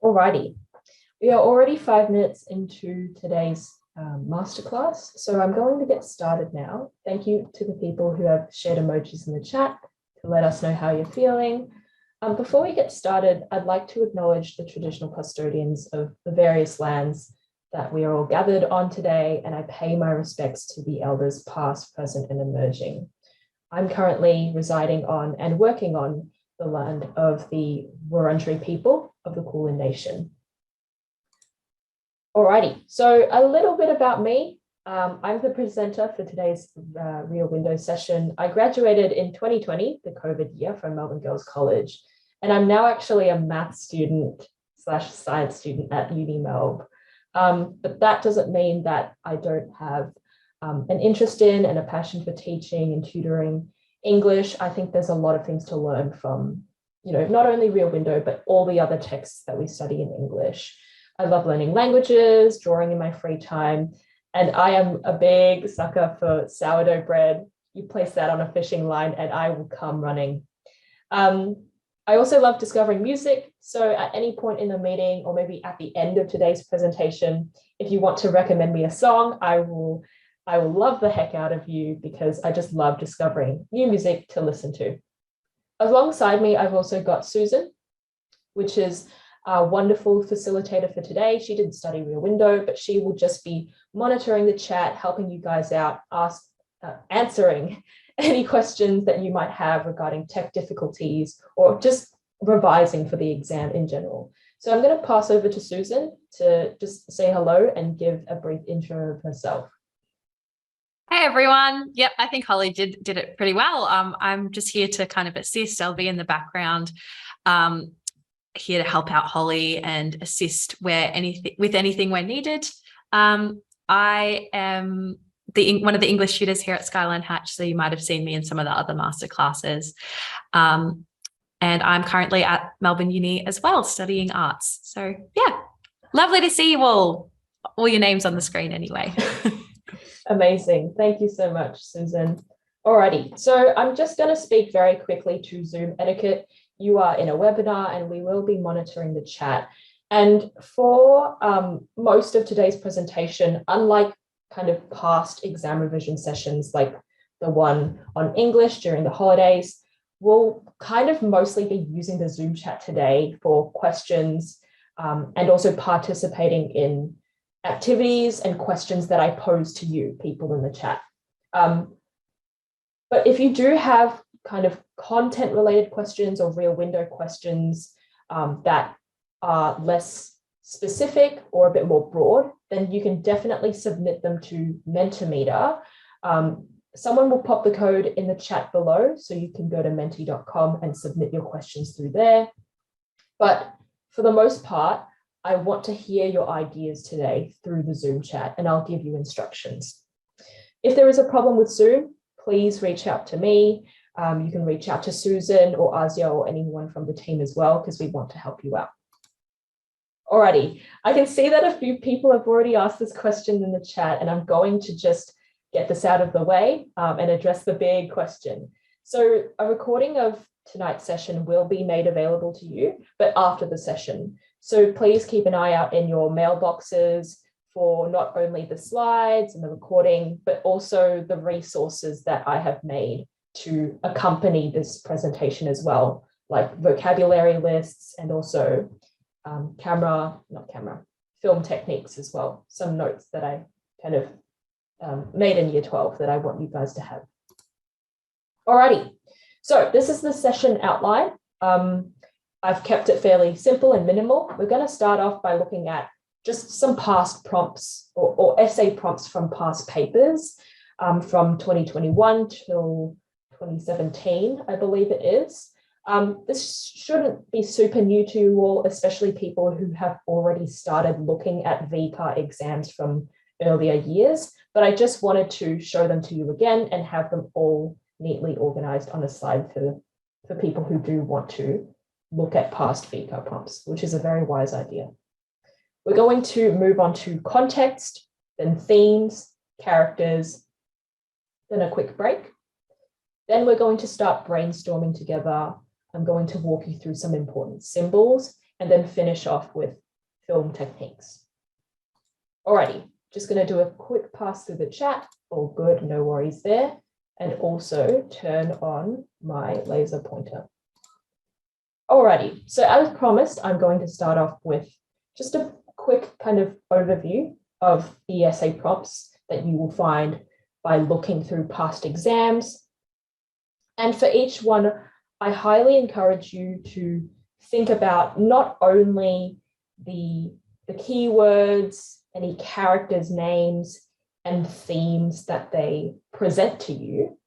Alrighty, we are already 5 minutes into today's masterclass, so I'm going to get started now. Thank you to the people who have shared emojis in the chat to let us know how you're feeling. Before we get started, I'd like to acknowledge the traditional custodians of the various lands that we are all gathered on today, and I pay my respects to the elders past, present, and emerging. I'm currently residing on and working on the land of the Wurundjeri people of the Kulin Nation. Alrighty, so a little bit about me. I'm the presenter for today's Real Windows session. I graduated in 2020, the COVID year, from Melbourne Girls College, and I'm now actually a maths student / science student at Uni Melb. But that doesn't mean that I don't have an interest in and a passion for teaching and tutoring English. I think there's a lot of things to learn from, not only Real Window, but all the other texts that we study in English. I love learning languages, drawing in my free time, and I am a big sucker for sourdough bread. You place that on a fishing line and I will come running. I also love discovering music. So at any point in the meeting, or maybe at the end of today's presentation, if you want to recommend me a song, I will love the heck out of you, because I just love discovering new music to listen to. Alongside me, I've also got Susan, which is a wonderful facilitator for today. She didn't study Real Window, but she will just be monitoring the chat, helping you guys out, answering any questions that you might have regarding tech difficulties or just revising for the exam in general. So I'm going to pass over to Susan to just say hello and give a brief intro of herself. Hey everyone. Yep, I think Holly did it pretty well. I'm just here to kind of assist. I'll be in the background, here to help out Holly and assist with anything where needed. I am one of the English tutors here at Skyline Hatch, so you might have seen me in some of the other master classes. And I'm currently at Melbourne Uni as well, studying arts. So yeah, lovely to see you all your names on the screen anyway. Amazing. Thank you so much, Susan. Alrighty, so I'm just going to speak very quickly to Zoom etiquette. You are in a webinar and we will be monitoring the chat. And for most of today's presentation, unlike kind of past exam revision sessions like the one on English during the holidays, we'll kind of mostly be using the Zoom chat today for questions and also participating in activities and questions that I pose to you, people in the chat. But if you do have kind of content related questions or Real Window questions that are less specific or a bit more broad, then you can definitely submit them to Mentimeter. Someone will pop the code in the chat below, so you can go to menti.com and submit your questions through there. But for the most part, I want to hear your ideas today through the Zoom chat, and I'll give you instructions. If there is a problem with Zoom, please reach out to me. You can reach out to Susan or Azia or anyone from the team as well, because we want to help you out. Alrighty, I can see that a few people have already asked this question in the chat, and I'm going to just get this out of the way and address the big question. So a recording of tonight's session will be made available to you, but after the session. So please keep an eye out in your mailboxes for not only the slides and the recording, but also the resources that I have made to accompany this presentation as well, like vocabulary lists and also film techniques as well. Some notes that I kind of made in year 12 that I want you guys to have. Alrighty, so this is the session outline. I've kept it fairly simple and minimal. We're going to start off by looking at just some past prompts or essay prompts from past papers from 2021 till 2017, I believe it is. This shouldn't be super new to you all, especially people who have already started looking at VCAR exams from earlier years, but I just wanted to show them to you again and have them all neatly organized on a slide for people who do want to look at past VCAR prompts, which is a very wise idea. We're going to move on to context, then themes, characters, then a quick break. Then we're going to start brainstorming together. I'm going to walk you through some important symbols and then finish off with film techniques. Alrighty, just going to do a quick pass through the chat. All good, no worries there. And also turn on my laser pointer. Alrighty, so as promised, I'm going to start off with just a quick kind of overview of the essay prompts that you will find by looking through past exams. And for each one, I highly encourage you to think about not only the keywords, any characters' names, and themes that they present to you,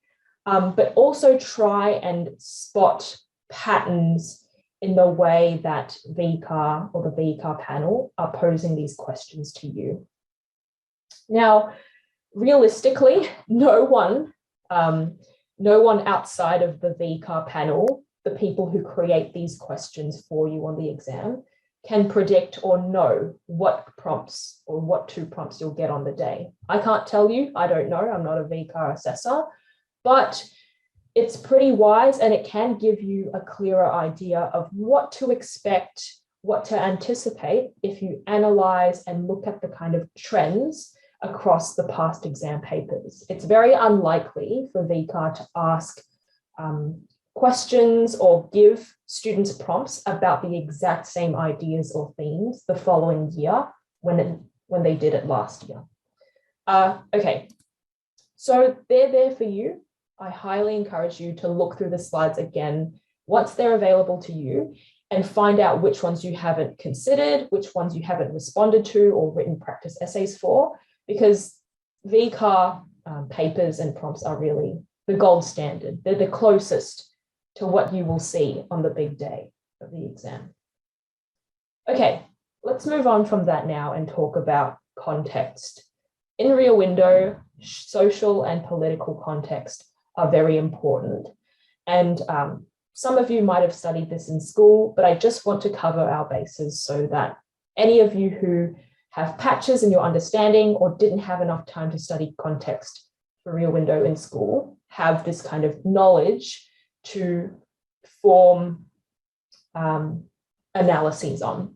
but also try and spot patterns in the way that VCAR or the VCAR panel are posing these questions to you. Now, realistically, no one outside of the VCAR panel, the people who create these questions for you on the exam, can predict or know what prompts or what 2 prompts you'll get on the day. I can't tell you, I don't know, I'm not a VCAR assessor, but it's pretty wise and it can give you a clearer idea of what to expect, what to anticipate if you analyze and look at the kind of trends across the past exam papers. It's very unlikely for VCAR to ask questions or give students prompts about the exact same ideas or themes the following year when they did it last year. Okay, so they're there for you. I highly encourage you to look through the slides again once they're available to you and find out which ones you haven't considered, which ones you haven't responded to or written practice essays for, because VCAR papers and prompts are really the gold standard. They're the closest to what you will see on the big day of the exam. Okay, let's move on from that now and talk about context. In Rear Window, social and political context are very important. And some of you might have studied this in school, but I just want to cover our bases so that any of you who have patches in your understanding or didn't have enough time to study context for Rear Window in school have this kind of knowledge to form analyses on.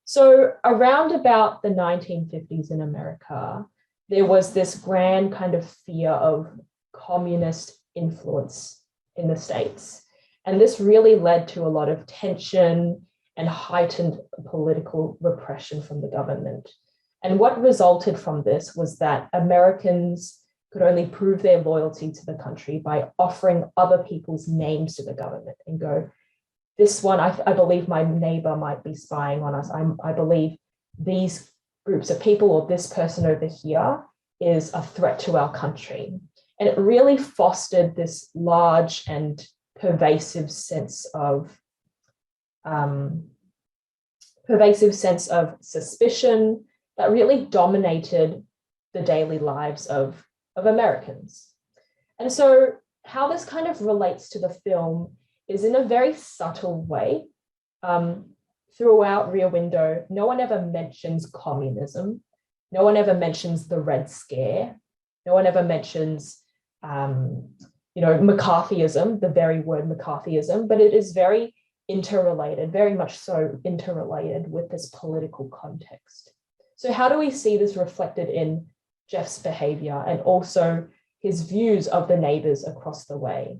So around about the 1950s in America, there was this grand kind of fear of communist influence in the States. And this really led to a lot of tension and heightened political repression from the government. And what resulted from this was that Americans could only prove their loyalty to the country by offering other people's names to the government and go, this one, I believe my neighbor might be spying on us. I believe these groups of people or this person over here is a threat to our country. And it really fostered this large and pervasive sense of suspicion that really dominated the daily lives of Americans. And so how this kind of relates to the film is in a very subtle way. Throughout Rear Window, no one ever mentions communism. No one ever mentions the Red Scare. No one ever mentions, McCarthyism, the very word McCarthyism, but it is very interrelated, very much so interrelated with this political context. So how do we see this reflected in Jeff's behavior and also his views of the neighbors across the way?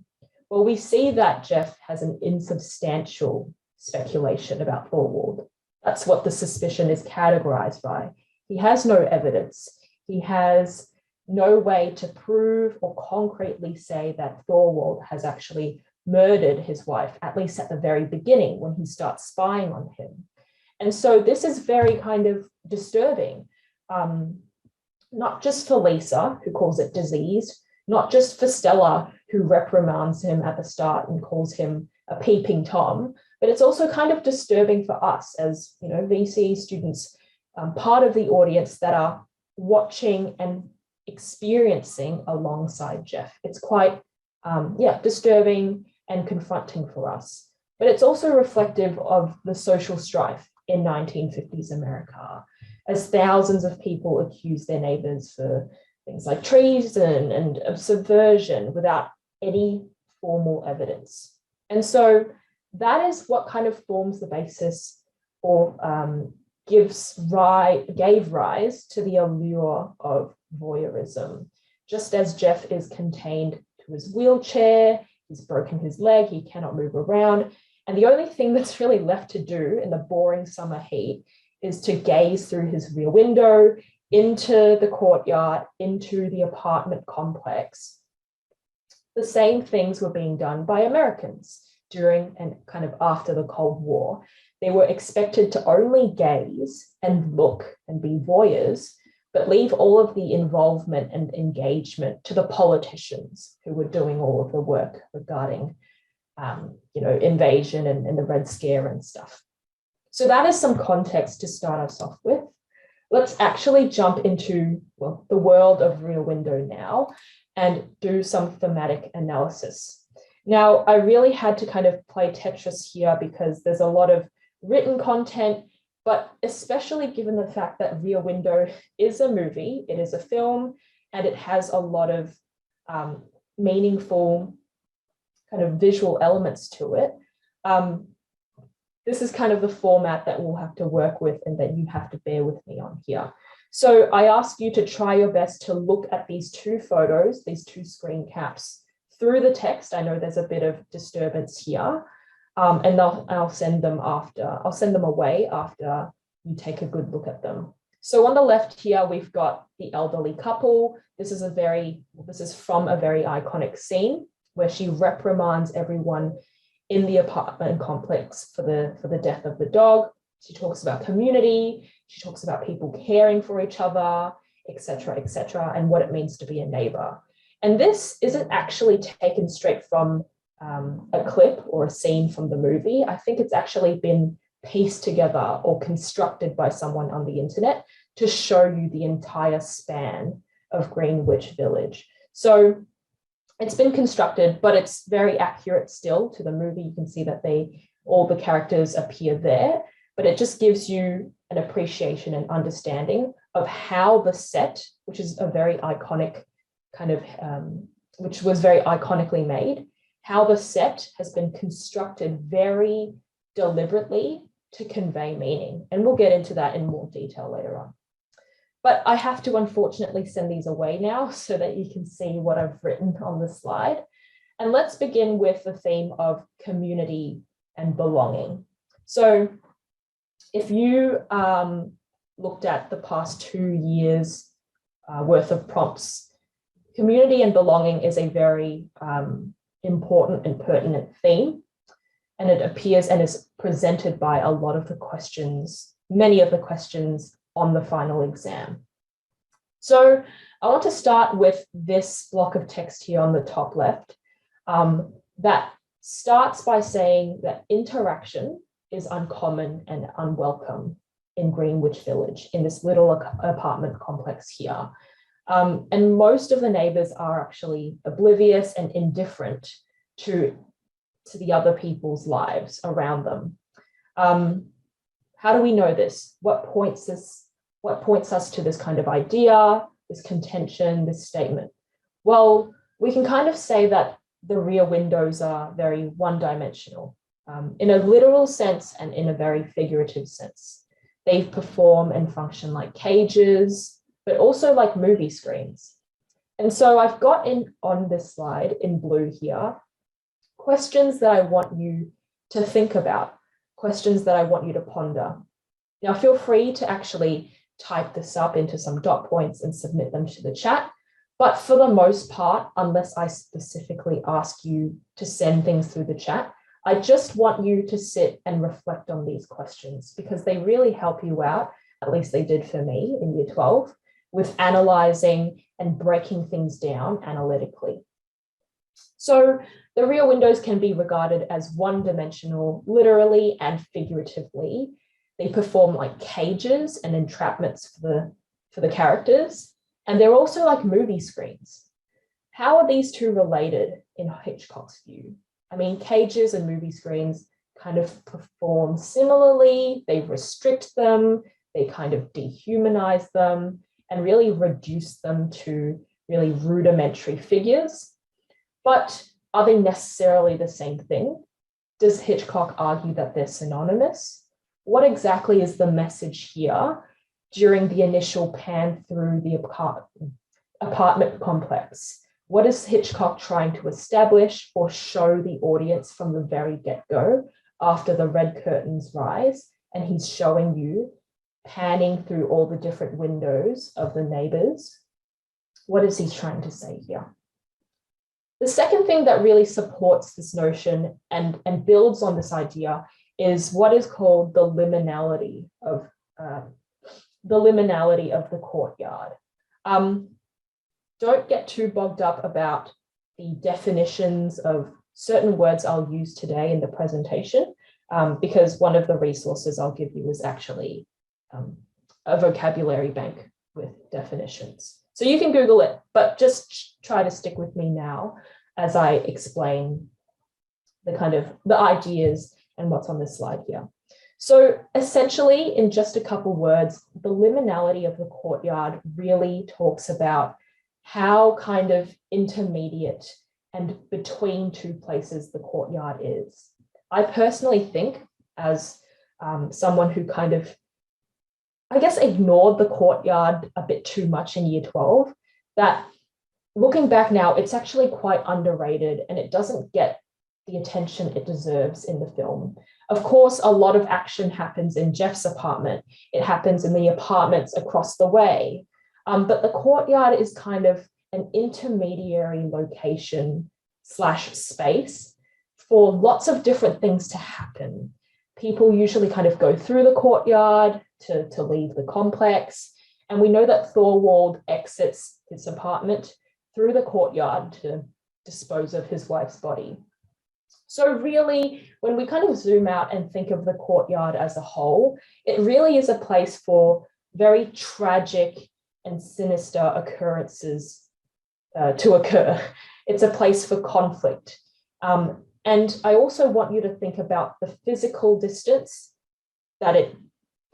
Well, we see that Jeff has an insubstantial speculation about Thorwald. That's what the suspicion is categorized by. He has no evidence. He has no way to prove or concretely say that Thorwald has actually murdered his wife, at least at the very beginning when he starts spying on him. And so this is very kind of disturbing, not just for Lisa, who calls it diseased, not just for Stella, who reprimands him at the start and calls him a peeping Tom, but it's also kind of disturbing for us as, VC students, part of the audience that are watching and experiencing alongside Jeff. It's quite, disturbing and confronting for us. But it's also reflective of the social strife in 1950s America, as thousands of people accuse their neighbors for things like treason and subversion without any formal evidence. And so that is what kind of forms the basis or gave rise to the allure of voyeurism. Just as Jeff is contained to his wheelchair, he's broken his leg, he cannot move around, and the only thing that's really left to do in the boring summer heat is to gaze through his rear window into the courtyard, into the apartment complex. The same things were being done by Americans during and kind of after the Cold War. They were expected to only gaze and look and be voyeurs, but leave all of the involvement and engagement to the politicians who were doing all of the work regarding invasion and the Red Scare and stuff. So that is some context to start us off with. Let's actually jump into the world of Rear Window now and do some thematic analysis. Now, I really had to kind of play Tetris here because there's a lot of written content, but especially given the fact that Rear Window is a movie, it is a film, and it has a lot of meaningful kind of visual elements to it. This is kind of the format that we'll have to work with and that you have to bear with me on here. So I ask you to try your best to look at these two photos, these two screen caps through the text. I know there's a bit of disturbance here, and I'll send them away after you take a good look at them. So on the left here, we've got the elderly couple. This is from a very iconic scene where she reprimands everyone in the apartment complex for the death of the dog. She talks about community. She talks about people caring for each other, etc., and what it means to be a neighbor. And this isn't actually taken straight from a clip or a scene from the movie. I think it's actually been pieced together or constructed by someone on the internet to show you the entire span of Greenwich Village. So it's been constructed, but it's very accurate still to the movie. You can see that all the characters appear there, but it just gives you an appreciation and understanding of how the set, which is a very iconic kind of, which was very iconically made, how the set has been constructed very deliberately to convey meaning. And we'll get into that in more detail later on. But I have to unfortunately send these away now so that you can see what I've written on the slide. And let's begin with the theme of community and belonging. So if you looked at the past 2 years worth of prompts, community and belonging is a very important and pertinent theme. And it appears and is presented by a lot of the questions, many of the questions on the final exam. So I want to start with this block of text here on the top left that starts by saying that interaction is uncommon and unwelcome in Greenwich Village, in this little apartment complex here. And most of the neighbors are actually oblivious and indifferent to the other people's lives around them. How do we know this? What points us to this kind of idea, this contention, this statement? Well, we can kind of say that the rear windows are very one-dimensional in a literal sense and in a very figurative sense. They perform and function like cages, but also like movie screens. And so I've got on this slide in blue here, questions that I want you to think about, questions that I want you to ponder. Now, feel free to actually type this up into some dot points and submit them to the chat. But for the most part, unless I specifically ask you to send things through the chat, I just want you to sit and reflect on these questions because they really help you out, at least they did for me in year 12, with analyzing and breaking things down analytically. So the rear windows can be regarded as one-dimensional, literally and figuratively. They perform like cages and entrapments for the characters, and they're also like movie screens. How are these two related in Hitchcock's view? I mean, cages and movie screens kind of perform similarly. They restrict them, they kind of dehumanize them, and really reduce them to really rudimentary figures. But are they necessarily the same thing? Does Hitchcock argue that they're synonymous? what exactly is the message here during the initial pan through the apartment complex? What is Hitchcock trying to establish or show the audience from the very get-go after the red curtains rise? And he's showing you, panning through all the different windows of the neighbors. What is he trying to say here? The second thing that really supports this notion and builds on this idea is what is called the liminality of the courtyard. Don't get too bogged up about the definitions of certain words I'll use today in the presentation, because one of the resources I'll give you is actually a vocabulary bank with definitions. So you can Google it, but just try to stick with me now as I explain the ideas and what's on this slide here. So essentially, in just a couple words, the liminality of the courtyard really talks about how kind of intermediate and between two places the courtyard is. I personally think, as someone who kind of, I guess, ignored the courtyard a bit too much in year 12, that looking back now, it's actually quite underrated and it doesn't get the attention it deserves in the film. Of course, a lot of action happens in Jeff's apartment. It happens in the apartments across the way. But the courtyard is kind of an intermediary location / space for lots of different things to happen. People usually kind of go through the courtyard to leave the complex. And we know that Thorwald exits his apartment through the courtyard to dispose of his wife's body. So really, when we kind of zoom out and think of the courtyard as a whole, it really is a place for very tragic and sinister occurrences to occur. It's a place for conflict. And I also want you to think about the physical distance that it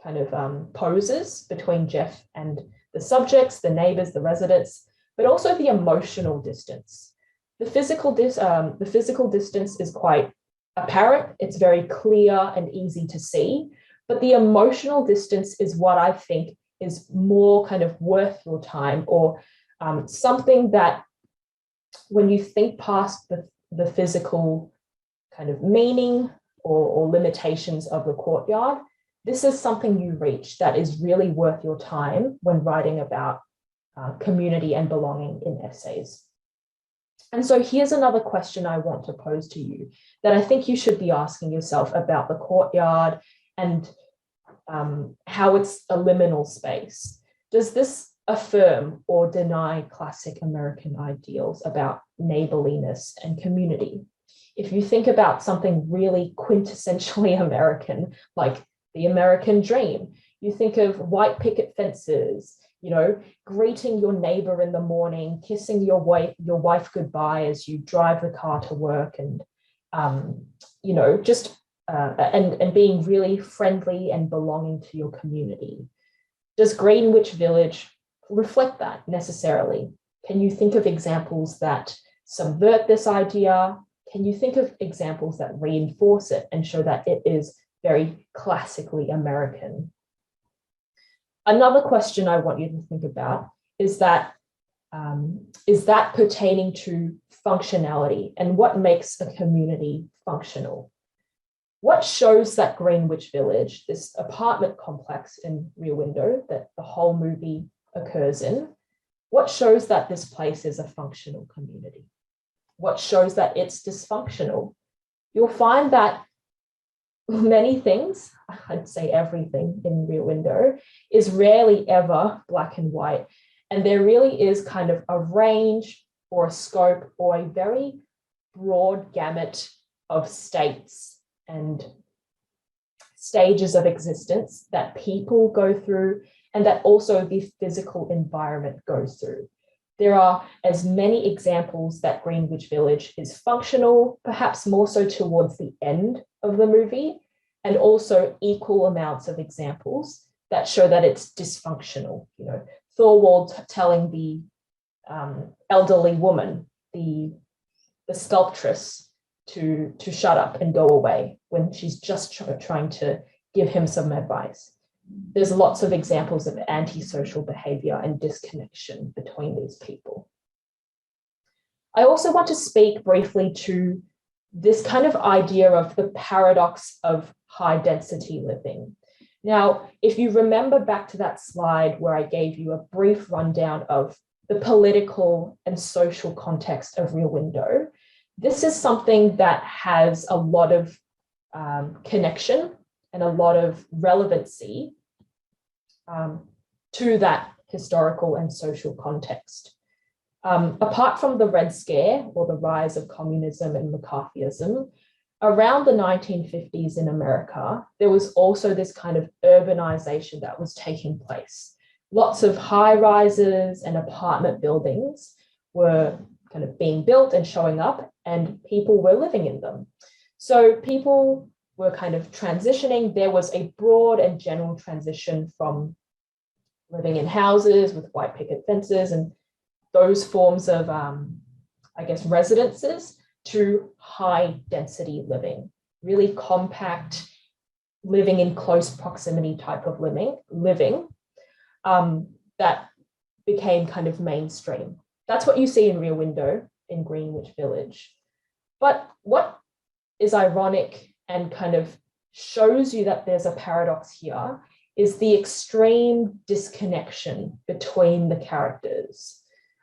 kind of poses between Jeff and the subjects, the neighbors, the residents, but also the emotional distance. The physical distance is quite apparent. It's very clear and easy to see, but the emotional distance is what I think is more kind of worth your time, or something that when you think past the physical kind of meaning or limitations of the courtyard, this is something you reach that is really worth your time when writing about community and belonging in essays. And so here's another question I want to pose to you that I think you should be asking yourself about the courtyard and how it's a liminal space. Does this affirm or deny classic American ideals about neighborliness and community? If you think about something really quintessentially American, like the American dream, you think of white picket fences, greeting your neighbor in the morning, kissing your wife goodbye as you drive the car to work, and and being really friendly and belonging to your community. Does Greenwich Village reflect that necessarily? Can you think of examples that subvert this idea? Can you think of examples that reinforce it and show that it is very classically American? Another question I want you to think about is that pertaining to functionality and what makes a community functional? What shows that Greenwich Village, this apartment complex in Rear Window that the whole movie occurs in, what shows that this place is a functional community? What shows that it's dysfunctional? You'll find that many things, I'd say everything in Rear Window, is rarely ever black and white. And there really is kind of a range or a scope or a very broad gamut of states and stages of existence that people go through and that also the physical environment goes through. There are as many examples that Greenwich Village is functional, perhaps more so towards the end of the movie, and also equal amounts of examples that show that it's dysfunctional. Thorwald telling the elderly woman, the sculptress, to shut up and go away when she's just trying to give him some advice. There's lots of examples of antisocial behavior and disconnection between these people. I also want to speak briefly to this kind of idea of the paradox of high density living. Now, if you remember back to that slide where I gave you a brief rundown of the political and social context of Rear Window, this is something that has a lot of connection and a lot of relevancy to that historical and social context. Apart from the Red Scare or the rise of communism and McCarthyism, around the 1950s in America, there was also this kind of urbanization that was taking place. Lots of high rises and apartment buildings were kind of being built and showing up, and people were living in them. So people were kind of transitioning. There was a broad and general transition from living in houses with white picket fences and those forms of, I guess, residences to high density living, really compact, living in close proximity type of living that became kind of mainstream. That's what you see in Rear Window in Greenwich Village. But what is ironic and kind of shows you that there's a paradox here is the extreme disconnection between the characters.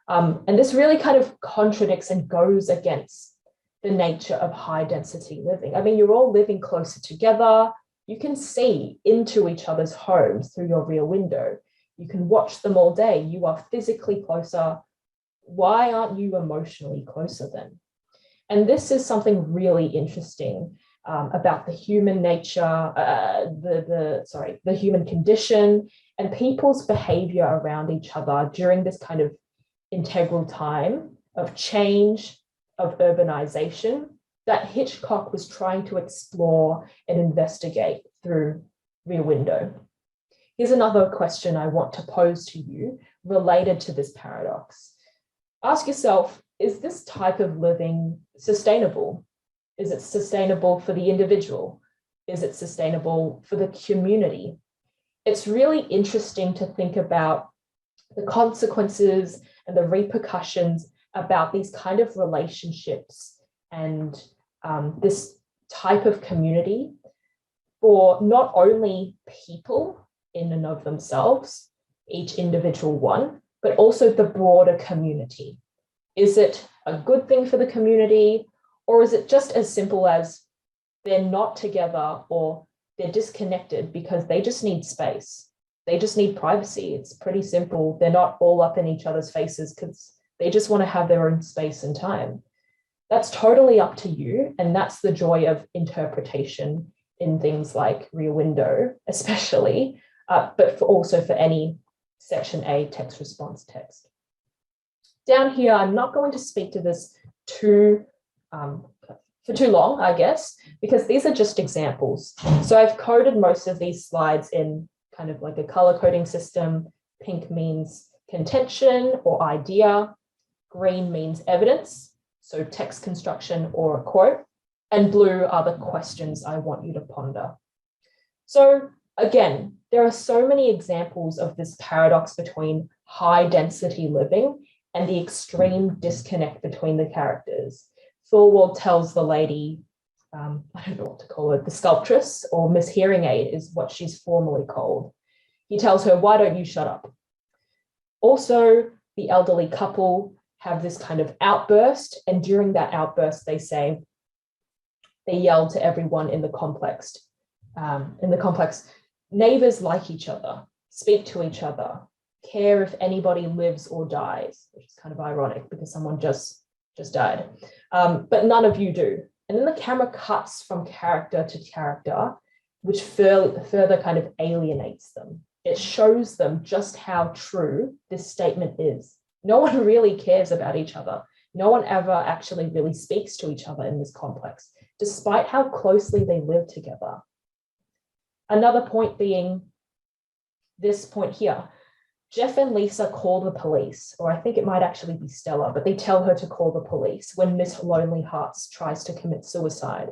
And this really kind of contradicts and goes against the nature of high density living. I mean, you're all living closer together. You can see into each other's homes through your rear window. You can watch them all day. You are physically closer. Why aren't you emotionally closer then? And this is something really interesting about the human nature, the human condition and people's behavior around each other during this kind of integral time of change, of urbanization that Hitchcock was trying to explore and investigate through Rear Window. Here's another question I want to pose to you related to this paradox. Ask yourself, is this type of living sustainable? Is it sustainable for the individual? Is it sustainable for the community? It's really interesting to think about the consequences and the repercussions about these kind of relationships and this type of community for not only people in and of themselves, each individual one, but also the broader community. Is it a good thing for the community, or is it just as simple as they're not together or they're disconnected because they just need space? They just need privacy. It's pretty simple. They're not all up in each other's faces because they just want to have their own space and time. That's totally up to you. And that's the joy of interpretation in things like Rear Window, especially, but also for any Section A text response text. Down here, I'm not going to speak to this for too long, I guess, because these are just examples. So I've coded most of these slides in kind of like a color coding system. Pink means contention or idea. Green means evidence, so text construction or a quote. And blue are the questions I want you to ponder. So again, there are so many examples of this paradox between high density living and the extreme disconnect between the characters. Thorwald tells the lady, I don't know what to call her, the sculptress or Miss Hearing Aid is what she's formally called. He tells her, why don't you shut up? Also, the elderly couple have this kind of outburst, and during that outburst, they yell to everyone in the complex, neighbors like each other, speak to each other, care if anybody lives or dies, which is kind of ironic because someone just died, but none of you do. And then the camera cuts from character to character, which further kind of alienates them. It shows them just how true this statement is. No one really cares about each other. No one ever actually really speaks to each other in this complex, despite how closely they live together. Another point being this point here. Jeff and Lisa call the police, or I think it might actually be Stella, but they tell her to call the police when Miss Lonely Hearts tries to commit suicide.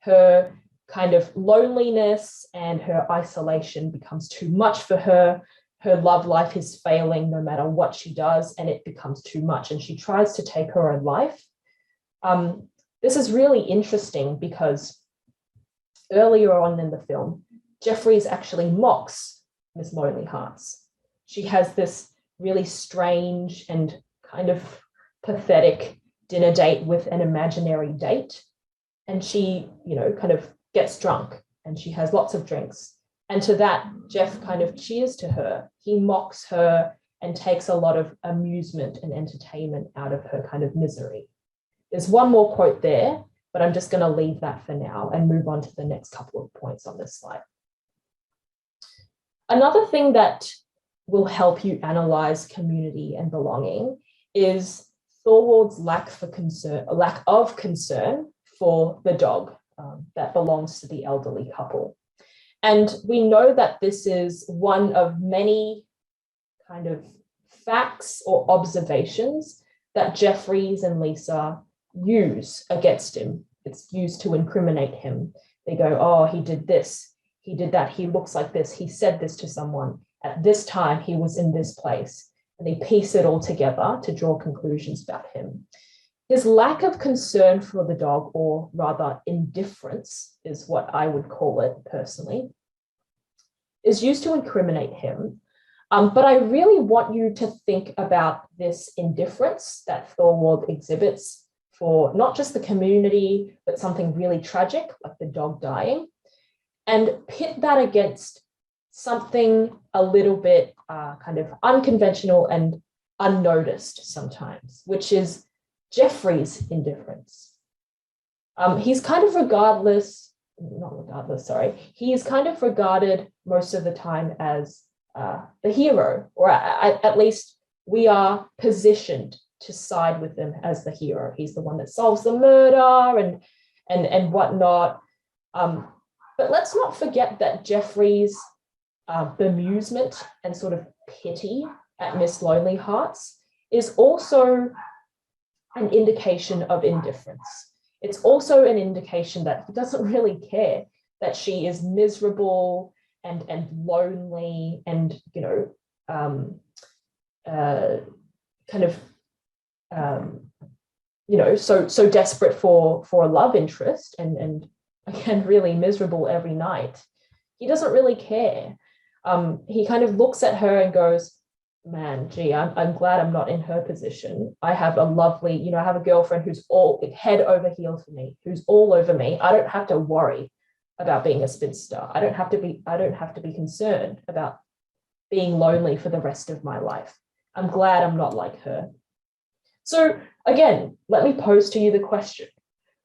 Her kind of loneliness and her isolation becomes too much for her. Her love life is failing no matter what she does, and it becomes too much, and she tries to take her own life. This is really interesting because earlier on in the film, Jeffries actually mocks Miss Lonely Hearts. She has this really strange and kind of pathetic dinner date with an imaginary date. And she, kind of gets drunk and she has lots of drinks. And to that, Jeff kind of cheers to her. He mocks her and takes a lot of amusement and entertainment out of her kind of misery. There's one more quote there, but I'm just going to leave that for now and move on to the next couple of points on this slide. Another thing that will help you analyze community and belonging is Thorwald's lack of concern for the dog that belongs to the elderly couple. And we know that this is one of many kind of facts or observations that Jeffries and Lisa use against him. It's used to incriminate him. They go, oh, he did this, he did that, he looks like this, he said this to someone, at this time he was in this place. And they piece it all together to draw conclusions about him. His lack of concern for the dog, or rather indifference is what I would call it personally, is used to incriminate him. But I really want you to think about this indifference that Thorwald exhibits for not just the community, but something really tragic, like the dog dying, and pit that against something a little bit kind of unconventional and unnoticed sometimes, which is Jeffrey's indifference. He's kind of he is kind of regarded most of the time as the hero, or at least we are positioned to side with him as the hero. He's the one that solves the murder and whatnot. But let's not forget that Jeffrey's bemusement and sort of pity at Miss Lonely Hearts is also an indication of indifference. It's also an indication that he doesn't really care that she is miserable and lonely and so desperate for a love interest and again really miserable every night. He doesn't really care. He kind of looks at her and goes, man, gee, I'm glad I'm not in her position. I have a lovely, I have a girlfriend who's all head over heels for me, who's all over me. I don't have to worry about being a spinster. I don't have to be concerned about being lonely for the rest of my life. I'm glad I'm not like her. So again, let me pose to you the question: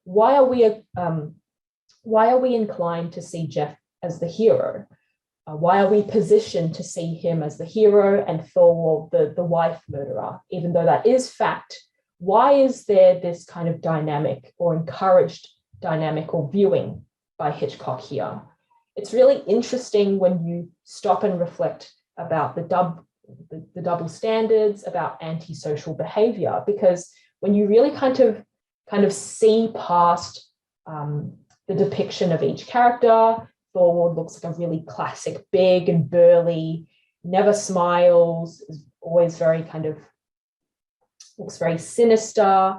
why are we inclined to see Jeff as the hero? Why are we positioned to see him as the hero and Thorwald the wife murderer? Even though that is fact, why is there this kind of dynamic or encouraged dynamic or viewing by Hitchcock here? It's really interesting when you stop and reflect about the double standards, about antisocial behavior, because when you really kind of see past the depiction of each character, Thorwald looks like a really classic, big and burly, never smiles, is always very looks very sinister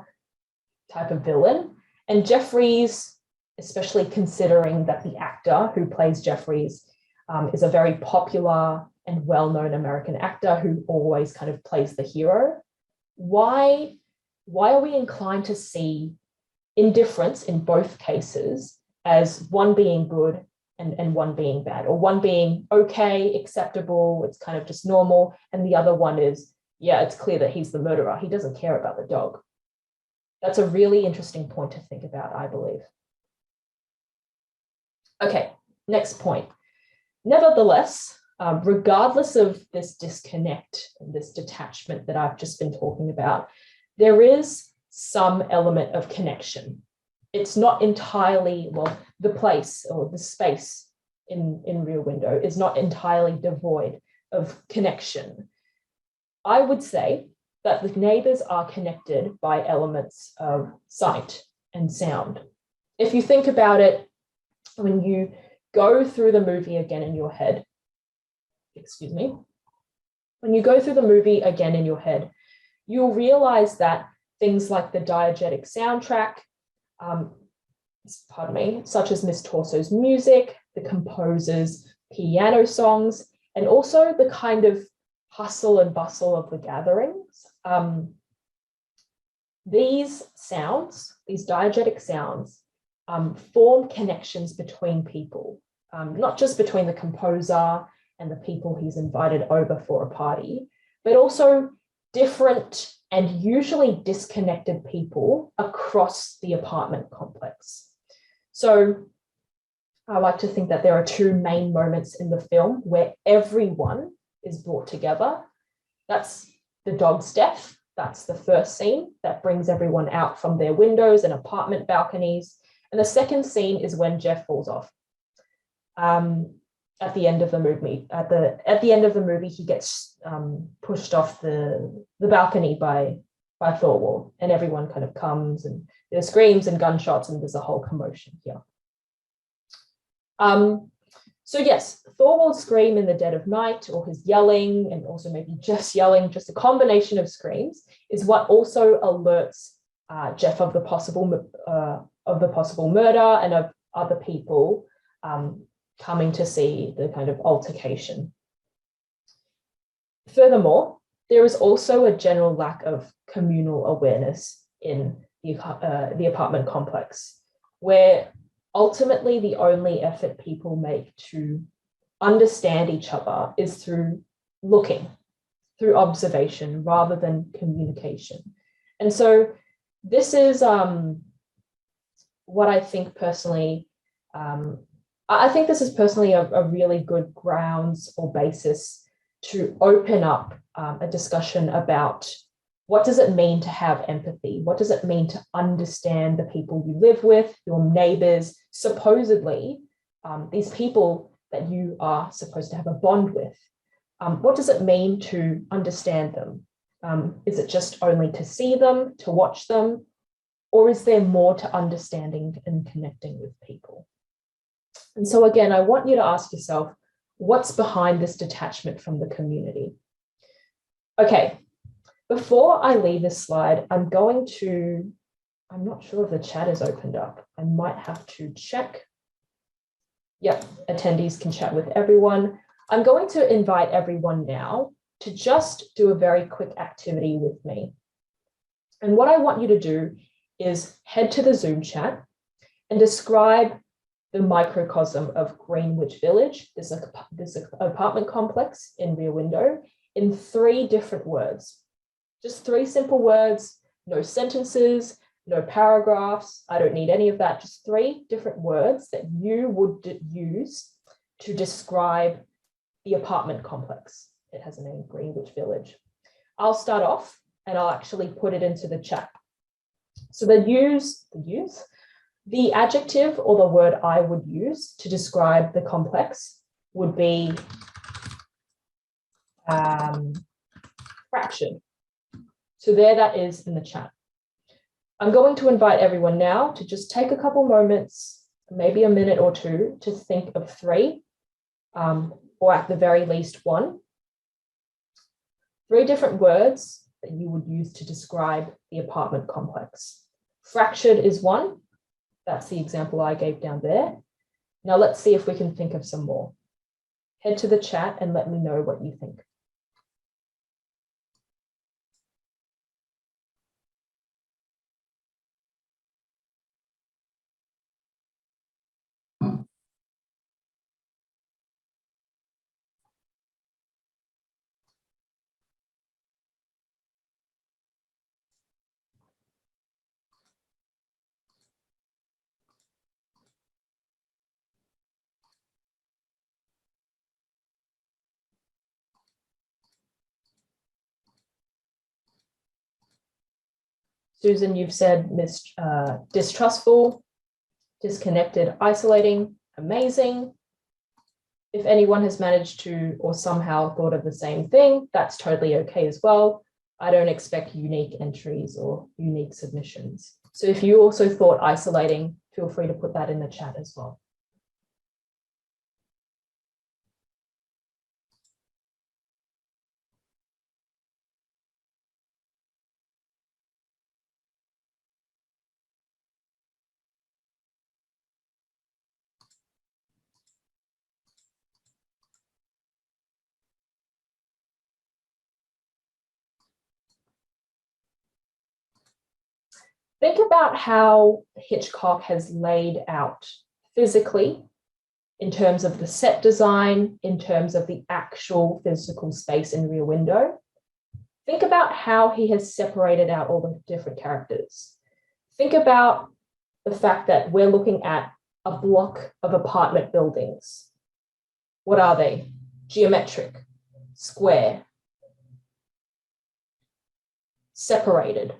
type of villain. And Jeffries, especially considering that the actor who plays Jeffries is a very popular and well-known American actor who always kind of plays the hero, why are we inclined to see indifference in both cases as one being good and one being bad, or one being okay, acceptable, it's kind of just normal, and the other one is, yeah, it's clear that he's the murderer. He doesn't care about the dog. That's a really interesting point to think about, I believe. Okay, next point. Nevertheless, regardless of this disconnect and this detachment that I've just been talking about, there is some element of connection. It's not entirely, the place or the space in Rear Window is not entirely devoid of connection. I would say that the neighbors are connected by elements of sight and sound. If you think about it, when you go through the movie again in your head, when you go through the movie again in your head, you'll realize that things like the diegetic soundtrack, such as Miss Torso's music, the composer's piano songs, and also the kind of hustle and bustle of the gatherings. These sounds, these diegetic sounds, form connections between people, not just between the composer and the people he's invited over for a party, but also different and usually disconnected people across the apartment complex. So I like to think that there are two main moments in the film where everyone is brought together. That's the dog's death. That's the first scene that brings everyone out from their windows and apartment balconies. And the second scene is when Jeff falls off. At the end of the movie, at the end of the movie, he gets pushed off the balcony by Thorwald, and everyone kind of comes, and there's screams and gunshots, and there's a whole commotion here. So yes, Thorwald's scream in the dead of night, or his yelling, and also maybe just yelling, just a combination of screams, is what also alerts Jeff of the possible murder and of other people coming to see the kind of altercation. Furthermore, there is also a general lack of communal awareness in the apartment complex, where ultimately the only effort people make to understand each other is through looking, through observation, rather than communication. And so this is what I think personally, I think this is personally a really good grounds or basis to open up a discussion about what does it mean to have empathy? What does it mean to understand the people you live with, your neighbors, supposedly these people that you are supposed to have a bond with? What does it mean to understand them? Is it just only to see them, to watch them, or is there more to understanding and connecting with people? And so again, I want you to ask yourself, what's behind this detachment from the community? Okay, before I leave this slide, I'm not sure if the chat is opened up. I might have to check. Yep, attendees can chat with everyone. I'm going to invite everyone now to just do a very quick activity with me. And what I want you to do is head to the Zoom chat and describe the microcosm of Greenwich Village, this apartment complex in Rear Window, in 3 different words. Just 3 simple words, no sentences, no paragraphs. I don't need any of that. Just 3 different words that you would use to describe the apartment complex. It has a name, Greenwich Village. I'll start off and I'll actually put it into the chat. So the adjective or the word I would use to describe the complex would be fraction. So there that is in the chat. I'm going to invite everyone now to just take a couple moments, maybe a minute or 2, to think of 3, or at the very least 1. 3 different words that you would use to describe the apartment complex. Fractured is 1. That's the example I gave down there. Now let's see if we can think of some more. Head to the chat and let me know what you think. Susan, you've said distrustful, disconnected, isolating, amazing. If anyone has managed to or somehow thought of the same thing, that's totally okay as well. I don't expect unique entries or unique submissions. So if you also thought isolating, feel free to put that in the chat as well. Think about how Hitchcock has laid out physically in terms of the set design, in terms of the actual physical space in Rear Window. Think about how he has separated out all the different characters. Think about the fact that we're looking at a block of apartment buildings. What are they? Geometric, square, separated.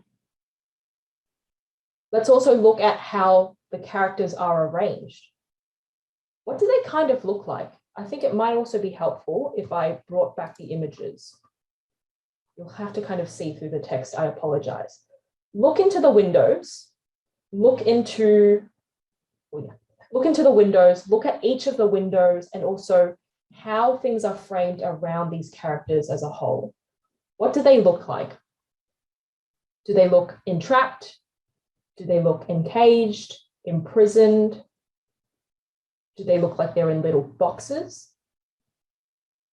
Let's also look at how the characters are arranged. What do they kind of look like? I think it might also be helpful if I brought back the images. You'll have to kind of see through the text, I apologize. Look into the windows, look into the windows, look at each of the windows and also how things are framed around these characters as a whole. What do they look like? Do they look entrapped? Do they look encaged, imprisoned? Do they look like they're in little boxes?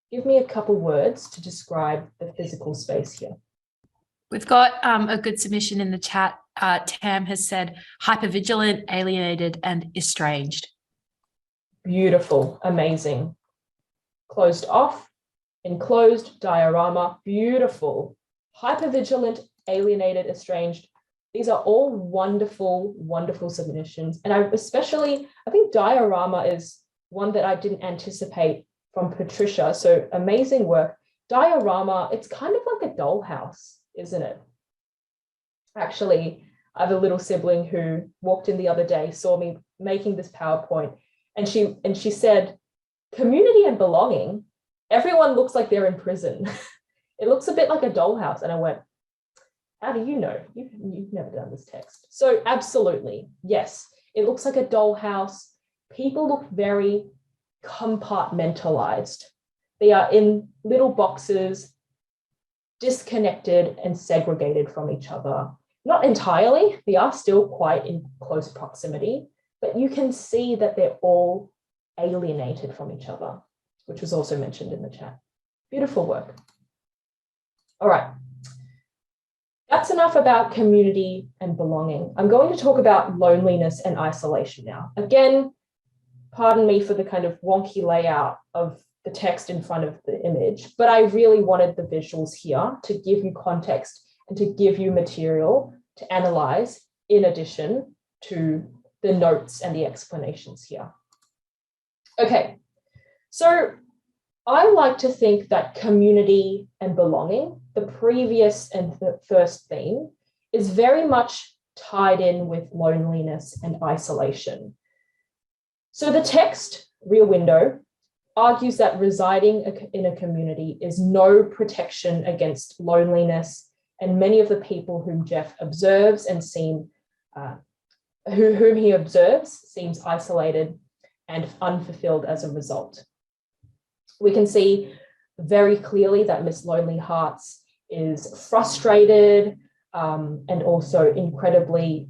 Give me a couple words to describe the physical space here. We've got a good submission in the chat. Tam has said hypervigilant, alienated, and estranged. Beautiful, amazing. Closed off, enclosed, diorama, beautiful. Hypervigilant, alienated, estranged. These are all wonderful, wonderful submissions. And I think diorama is one that I didn't anticipate from Patricia. So amazing work. Diorama, it's kind of like a dollhouse, isn't it? Actually, I have a little sibling who walked in the other day, saw me making this PowerPoint, and she said, community and belonging, everyone looks like they're in prison. It looks a bit like a dollhouse. And I went, how do you know? You've never done this text. So absolutely, yes, it looks like a dollhouse. People look very compartmentalized. They are in little boxes, disconnected and segregated from each other. Not entirely, they are still quite in close proximity, but you can see that they're all alienated from each other, which was also mentioned in the chat. Beautiful work. All right. That's enough about community and belonging. I'm going to talk about loneliness and isolation now. Again, pardon me for the kind of wonky layout of the text in front of the image, but I really wanted the visuals here to give you context and to give you material to analyze in addition to the notes and the explanations here. Okay, so I like to think that community and belonging, the previous and the first theme, is very much tied in with loneliness and isolation. So the text, Rear Window, argues that residing in a community is no protection against loneliness, and many of the people whom Jeff observes and whom he observes seems isolated and unfulfilled as a result. We can see very clearly that Miss Lonely Hearts is frustrated and also incredibly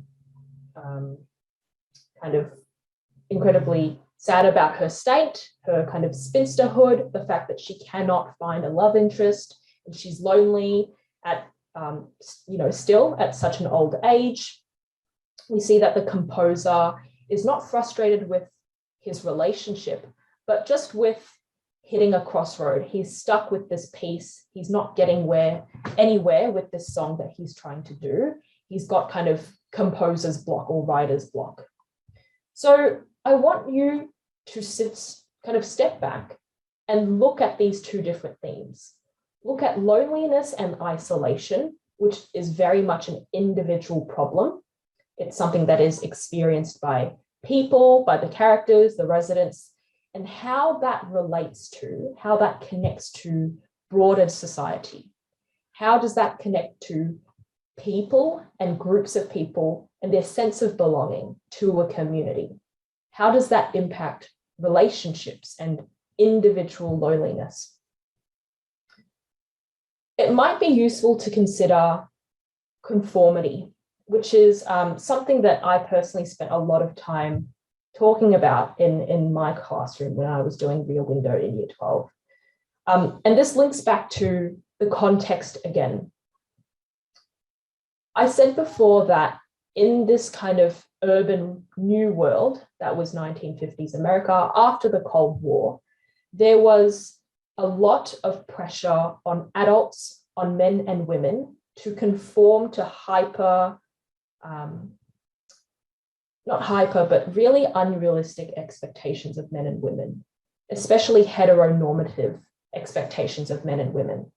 incredibly sad about her state, her kind of spinsterhood, the fact that she cannot find a love interest, and she's lonely at still at such an old age. We see that the composer is not frustrated with his relationship, but just with hitting a crossroad. He's stuck with this piece. He's not getting anywhere with this song that he's trying to do. He's got kind of composer's block or writer's block. So I want you to step back and look at these two different themes. Look at loneliness and isolation, which is very much an individual problem. It's something that is experienced by people, by the characters, the residents, and how that relates to, how that connects to broader society. How does that connect to people and groups of people and their sense of belonging to a community? How does that impact relationships and individual loneliness? It might be useful to consider conformity, which is something that I personally spent a lot of time talking about in my classroom when I was doing Rear Window in Year 12. And this links back to the context again. I said before that in this kind of urban new world that was 1950s America after the Cold War, there was a lot of pressure on adults, on men and women, to conform to not hyper, but really unrealistic expectations of men and women, especially heteronormative expectations of men and women.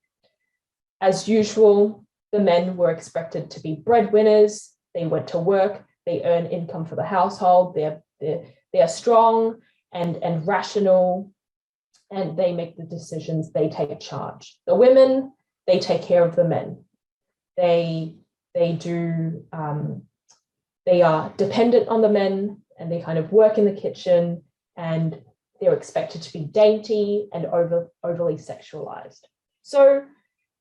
As usual, the men were expected to be breadwinners. They went to work, they earn income for the household, they are strong and rational, and they make the decisions, they take charge. The women, they take care of the men. They are dependent on the men, and they kind of work in the kitchen, and they're expected to be dainty and overly sexualized. So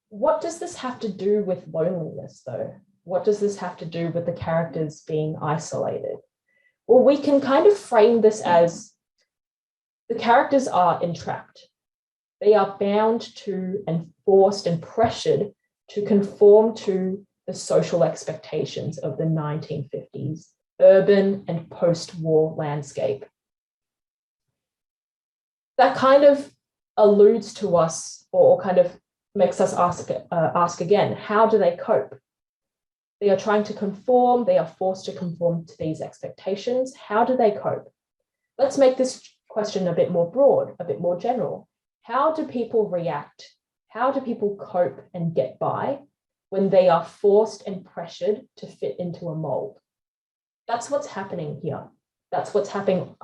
what does this have to do with loneliness, though? What does this have to do with the characters being isolated? Well, we can kind of frame this as the characters are entrapped. They are bound to and forced and pressured to conform to the social expectations of the 1950s urban and post-war landscape. That kind of alludes to us, or kind of makes us ask again, how do they cope? They are trying to conform, they are forced to conform to these expectations. How do they cope? Let's make this question a bit more broad, a bit more general. How do people react? How do people cope and get by when they are forced and pressured to fit into a mold? That's what's happening here. That's what's happening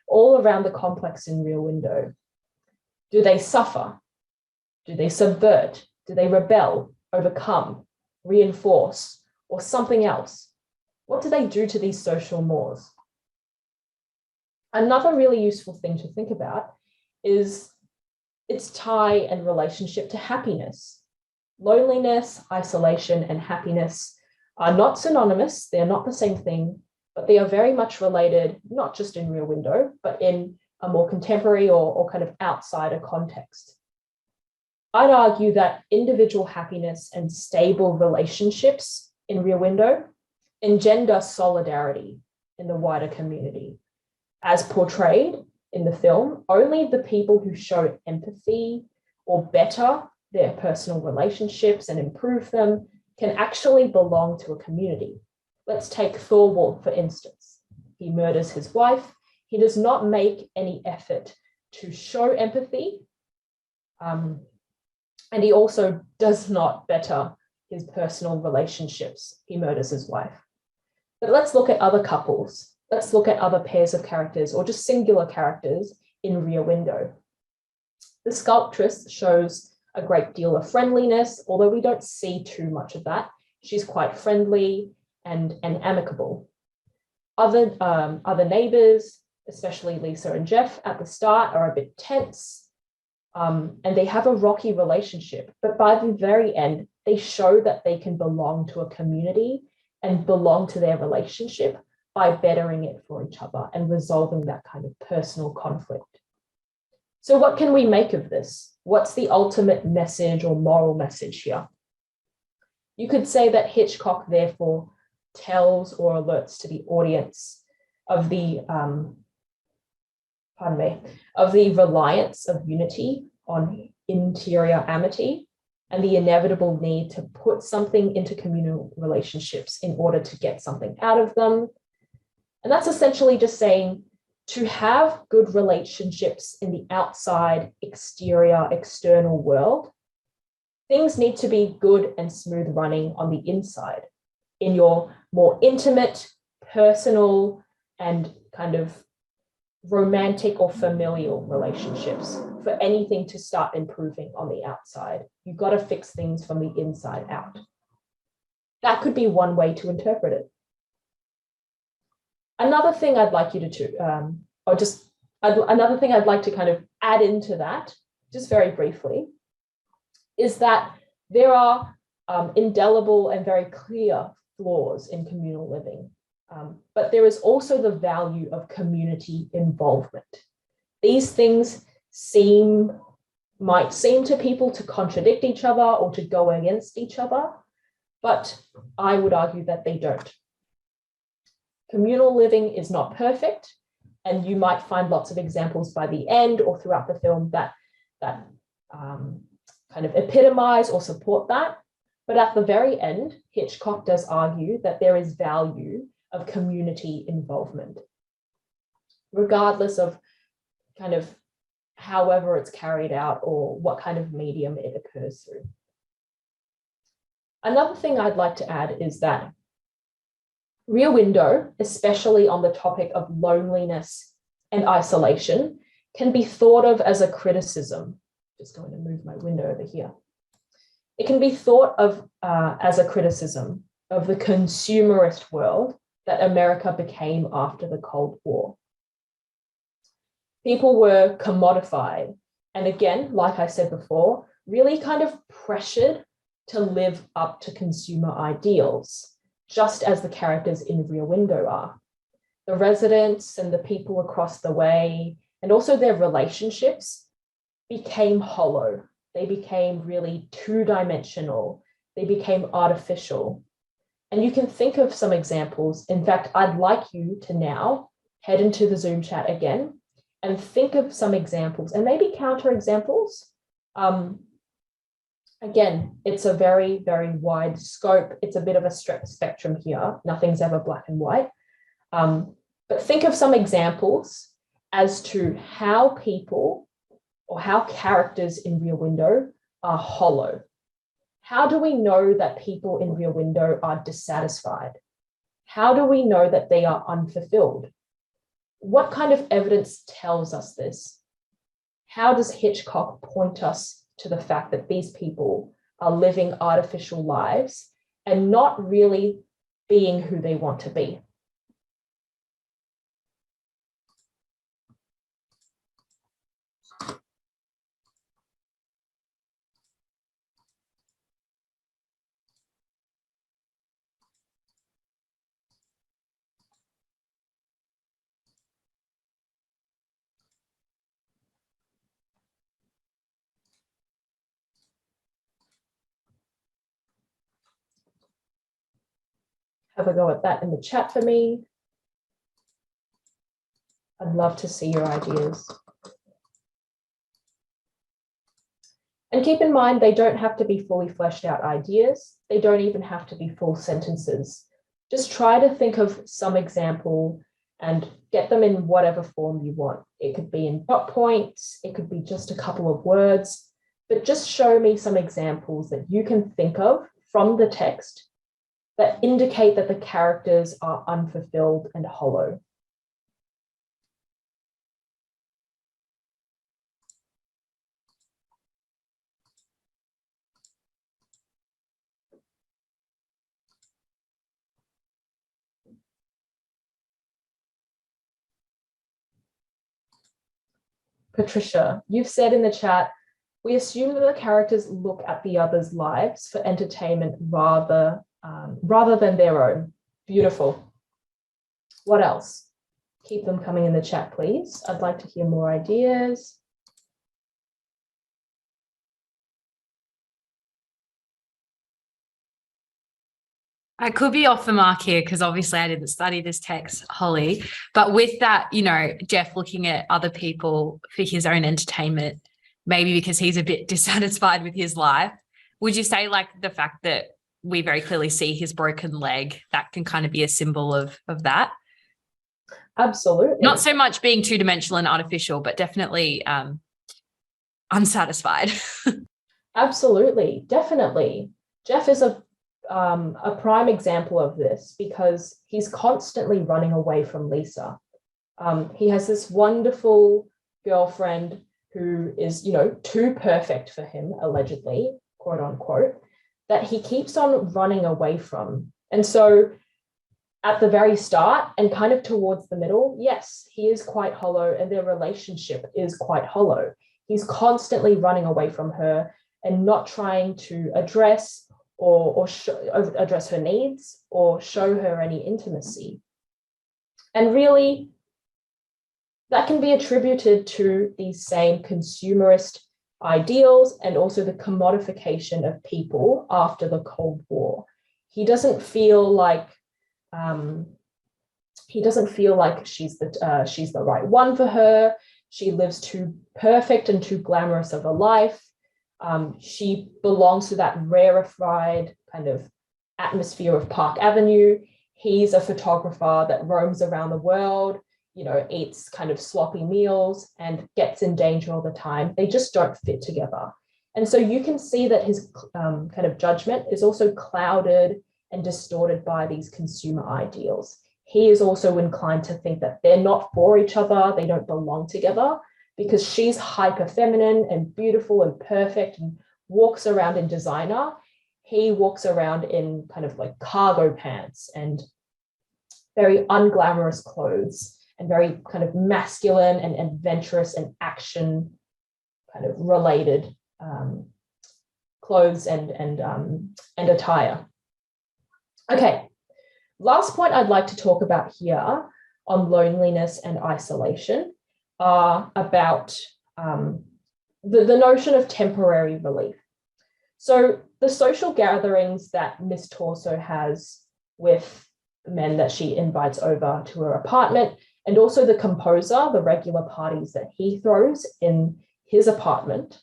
all around the complex in Rear Window. Do they suffer? Do they subvert? Do they rebel, overcome, reinforce, or something else? What do they do to these social mores? Another really useful thing to think about is its tie and relationship to happiness. Loneliness, isolation, and happiness are not synonymous. They're not the same thing, but they are very much related, not just in Rear Window, but in a more contemporary or kind of outsider context. I'd argue that individual happiness and stable relationships in Rear Window engender solidarity in the wider community. As portrayed in the film, only the people who show empathy or better their personal relationships and improve them can actually belong to a community. Let's take Thorwald, for instance. He murders his wife. He does not make any effort to show empathy. And he also does not better his personal relationships. He murders his wife. But let's look at other couples. Let's look at other pairs of characters, or just singular characters in Rear Window. The sculptress shows a great deal of friendliness, although we don't see too much of that. She's quite friendly and amicable. Other neighbors, especially Lisa and Jeff at the start, are a bit tense, and they have a rocky relationship. But by the very end, they show that they can belong to a community and belong to their relationship by bettering it for each other and resolving that kind of personal conflict. So what can we make of this? What's the ultimate message or moral message here? You could say that Hitchcock therefore tells or alerts to the audience of the reliance of unity on interior amity and the inevitable need to put something into communal relationships in order to get something out of them. And that's essentially just saying, to have good relationships in the outside, exterior, external world, things need to be good and smooth running on the inside, in your more intimate, personal, and kind of romantic or familial relationships. For anything to start improving on the outside, you've got to fix things from the inside out. That could be one way to interpret it. Another thing I'd like you to, another thing I'd like to kind of add into that, just very briefly, is that there are indelible and very clear flaws in communal living, but there is also the value of community involvement. These things might seem to people to contradict each other or to go against each other, but I would argue that they don't. Communal living is not perfect, and you might find lots of examples by the end or throughout the film that kind of epitomize or support that. But at the very end, Hitchcock does argue that there is value of community involvement, regardless of kind of however it's carried out or what kind of medium it occurs through. Another thing I'd like to add is that Rear Window, especially on the topic of loneliness and isolation, can be thought of as a criticism. Just going to move my window over here. It can be thought of as a criticism of the consumerist world that America became after the Cold War. People were commodified, and again, like I said before, really kind of pressured to live up to consumer ideals, just as the characters in Rear Window are. The residents and the people across the way, and also their relationships, became hollow. They became really two-dimensional. They became artificial. And you can think of some examples. In fact, I'd like you to now head into the Zoom chat again and think of some examples and maybe counter examples. Again, it's a very, very wide scope. It's a bit of a spectrum here. Nothing's ever black and white. But think of some examples as to how people or how characters in Rear Window are hollow. How do we know that people in Rear Window are dissatisfied? How do we know that they are unfulfilled? What kind of evidence tells us this? How does Hitchcock point us to the fact that these people are living artificial lives and not really being who they want to be? Have a go at that in the chat for me. I'd love to see your ideas. And keep in mind, they don't have to be fully fleshed out ideas. They don't even have to be full sentences. Just try to think of some example and get them in whatever form you want. It could be in dot points, it could be just a couple of words, but just show me some examples that you can think of from the text that indicate that the characters are unfulfilled and hollow. Patricia, you've said in the chat, we assume that the characters look at the others' lives for entertainment rather than their own. Beautiful. What else? Keep them coming in the chat, please. I'd like to hear more ideas. I could be off the mark here because obviously I didn't study this text, Holly. But with that, you know, Jeff looking at other people for his own entertainment, maybe because he's a bit dissatisfied with his life, would you say like the fact that we very clearly see his broken leg, that can kind of be a symbol of that? Absolutely. Not so much being two-dimensional and artificial, but definitely unsatisfied. Absolutely, definitely. Jeff is a prime example of this because he's constantly running away from Lisa. He has this wonderful girlfriend who is, you know, too perfect for him, allegedly, quote unquote, that he keeps on running away from. And so at the very start and kind of towards the middle, yes, he is quite hollow and their relationship is quite hollow. He's constantly running away from her and not trying to address or address her needs or show her any intimacy. And really, that can be attributed to these same consumerist ideals and also the commodification of people after the Cold War. He doesn't feel like she's the right one for her. She lives too perfect and too glamorous of a life. She belongs to that rarefied kind of atmosphere of Park Avenue. He's a photographer that roams around the world, eats kind of sloppy meals and gets in danger all the time. They just don't fit together. And so you can see that his kind of judgment is also clouded and distorted by these consumer ideals. He is also inclined to think that they're not for each other, they don't belong together, because she's hyper feminine and beautiful and perfect and walks around in designer. He walks around in kind of like cargo pants and very unglamorous clothes and very kind of masculine and adventurous and action kind of related clothes and attire. Okay, last point I'd like to talk about here on loneliness and isolation are about the notion of temporary relief. So the social gatherings that Miss Torso has with the men that she invites over to her apartment, and also the composer, the regular parties that he throws in his apartment,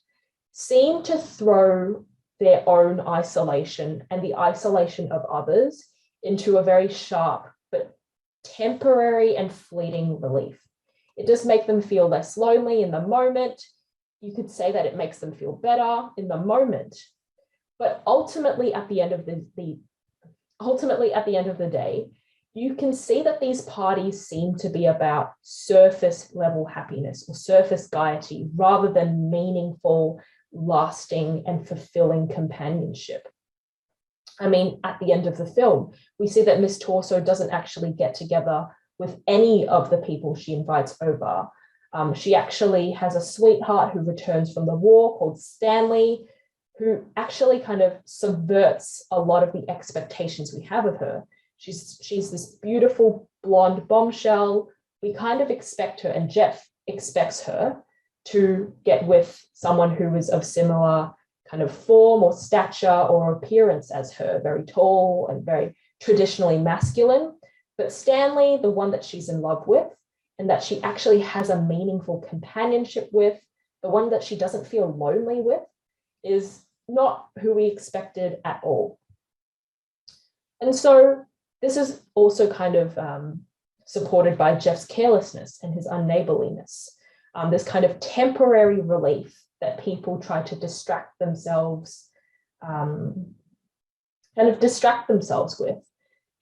seem to throw their own isolation and the isolation of others into a very sharp but temporary and fleeting relief. It does make them feel less lonely in the moment. You could say that it makes them feel better in the moment. But ultimately, at the end of the day, you can see that these parties seem to be about surface level happiness or surface gaiety rather than meaningful, lasting, and fulfilling companionship. I mean, at the end of the film, we see that Miss Torso doesn't actually get together with any of the people she invites over. She actually has a sweetheart who returns from the war called Stanley, who actually kind of subverts a lot of the expectations we have of her. She's this beautiful blonde bombshell. We kind of expect her, and Jeff expects her to get with someone who is of similar kind of form or stature or appearance as her, very tall and very traditionally masculine. But Stanley, the one that she's in love with and that she actually has a meaningful companionship with, the one that she doesn't feel lonely with, is not who we expected at all. And so this is also kind of supported by Jeff's carelessness and his unneighborliness, this kind of temporary relief that people try to distract themselves with.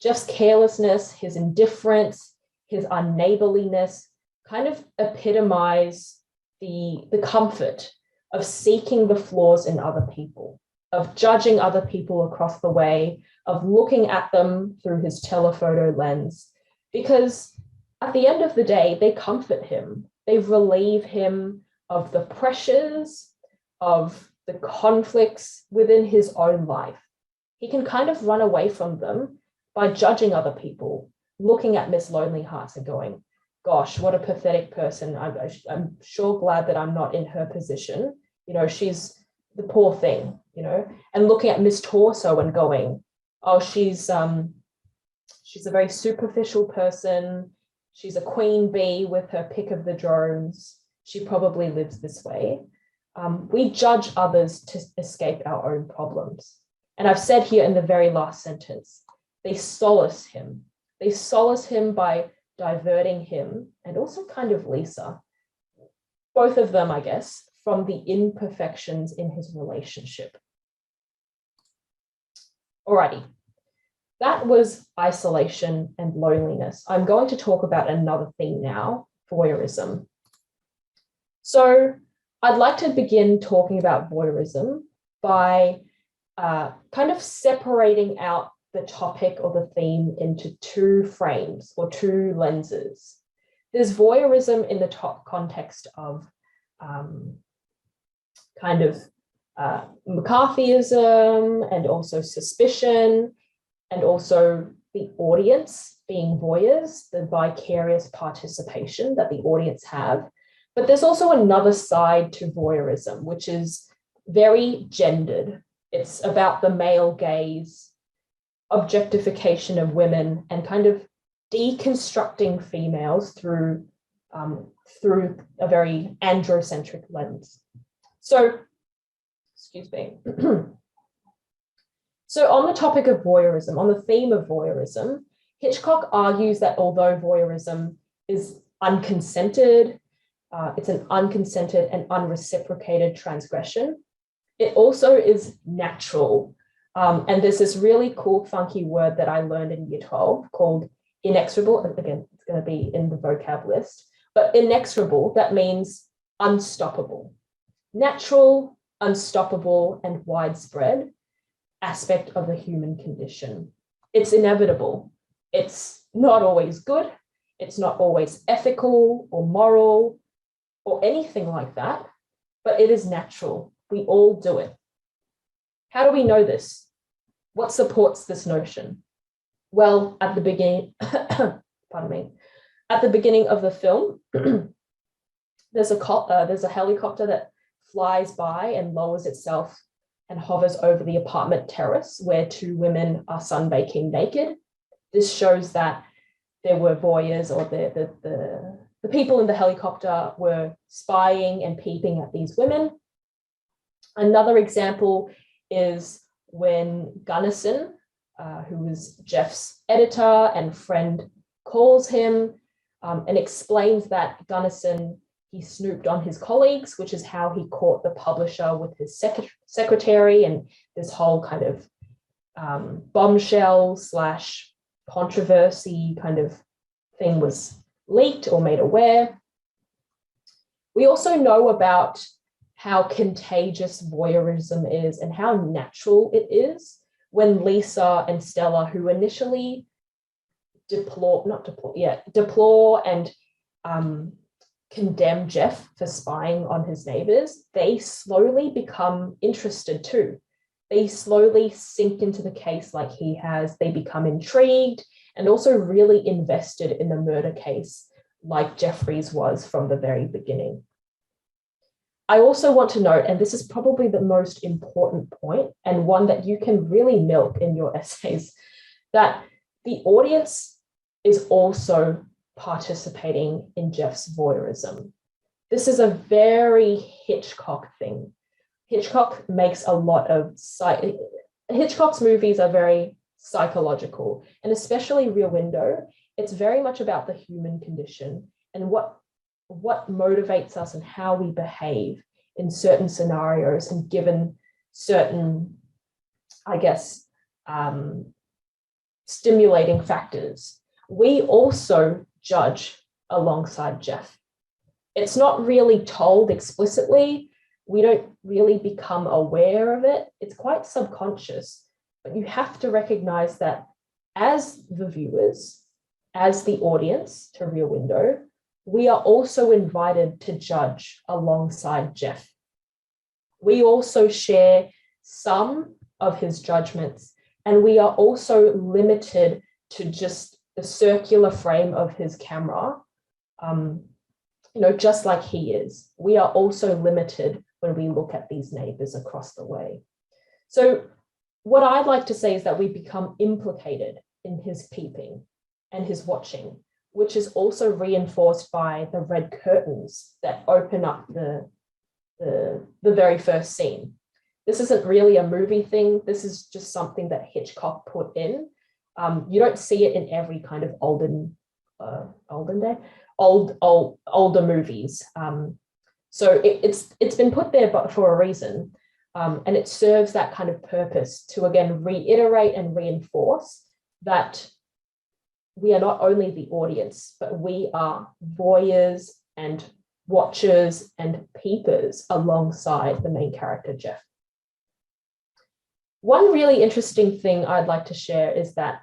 Jeff's carelessness, his indifference, his unneighborliness kind of epitomize the comfort of seeking the flaws in other people, of judging other people across the way, of looking at them through his telephoto lens, because at the end of the day, they comfort him. They relieve him of the pressures, of the conflicts within his own life. He can kind of run away from them by judging other people, looking at Miss Lonely Hearts and going, gosh, what a pathetic person. I'm sure glad that I'm not in her position. She's the poor thing, and looking at Miss Torso and going, oh, she's a very superficial person. She's a queen bee with her pick of the drones. She probably lives this way. We judge others to escape our own problems. And I've said here in the very last sentence, they solace him. They solace him by diverting him, and also kind of Lisa, both of them, I guess, from the imperfections in his relationship. Alrighty, that was isolation and loneliness. I'm going to talk about another theme now, voyeurism. So I'd like to begin talking about voyeurism by kind of separating out the topic or the theme into two frames or two lenses. There's voyeurism in the top context of kind of McCarthyism and also suspicion, and also the audience being voyeurs, the vicarious participation that the audience have. But there's also another side to voyeurism, which is very gendered. It's about the male gaze. objectification of women and kind of deconstructing females through a very androcentric lens. So, excuse me. So on the topic of voyeurism, on the theme of voyeurism, Hitchcock argues that although voyeurism is unconsented, it's an unconsented and unreciprocated transgression, it also is natural. And there's this really cool, funky word that I learned in year 12 called inexorable. Again, it's going to be in the vocab list, but inexorable, that means unstoppable. Natural, unstoppable, and widespread aspect of the human condition. It's inevitable. It's not always good. It's not always ethical or moral or anything like that, but it is natural. We all do it. How do we know this? What supports this notion? Well, at the beginning, pardon me, at the beginning of the film, there's a helicopter that flies by and lowers itself and hovers over the apartment terrace where two women are sunbaking naked. This shows that there were voyeurs, or the people in the helicopter were spying and peeping at these women. Another example is when Gunnison, who was Jeff's editor and friend, calls him and explains that Gunnison, he snooped on his colleagues, which is how he caught the publisher with his secretary, and this whole kind of bombshell / controversy kind of thing was leaked or made aware. We also know about how contagious voyeurism is and how natural it is when Lisa and Stella, who initially deplore and condemn Jeff for spying on his neighbors, they slowly become interested too. They slowly sink into the case like he has. They become intrigued and also really invested in the murder case like Jeffries was from the very beginning. I also want to note, and this is probably the most important point and one that you can really milk in your essays, that the audience is also participating in Jeff's voyeurism. This is a very Hitchcock thing. Hitchcock makes a lot of, Hitchcock's movies are very psychological, and especially Rear Window, it's very much about the human condition and what motivates us and how we behave in certain scenarios and given certain, I guess, stimulating factors. We also judge alongside Jeff. It's not really told explicitly. We don't really become aware of it. It's quite subconscious, but you have to recognize that as the viewers, as the audience to Rear Window, we are also invited to judge alongside Jeff. We also share some of his judgments, and we are also limited to just the circular frame of his camera, just like he is. We are also limited when we look at these neighbors across the way. So what I'd like to say is that we become implicated in his peeping and his watching, which is also reinforced by the red curtains that open up the very first scene. This isn't really a movie thing. This is just something that Hitchcock put in. You don't see it in every kind of older movies. So it's been put there for a reason, and it serves that kind of purpose to again reiterate and reinforce that we are not only the audience, but we are voyeurs and watchers and peepers alongside the main character, Jeff. One really interesting thing I'd like to share is that,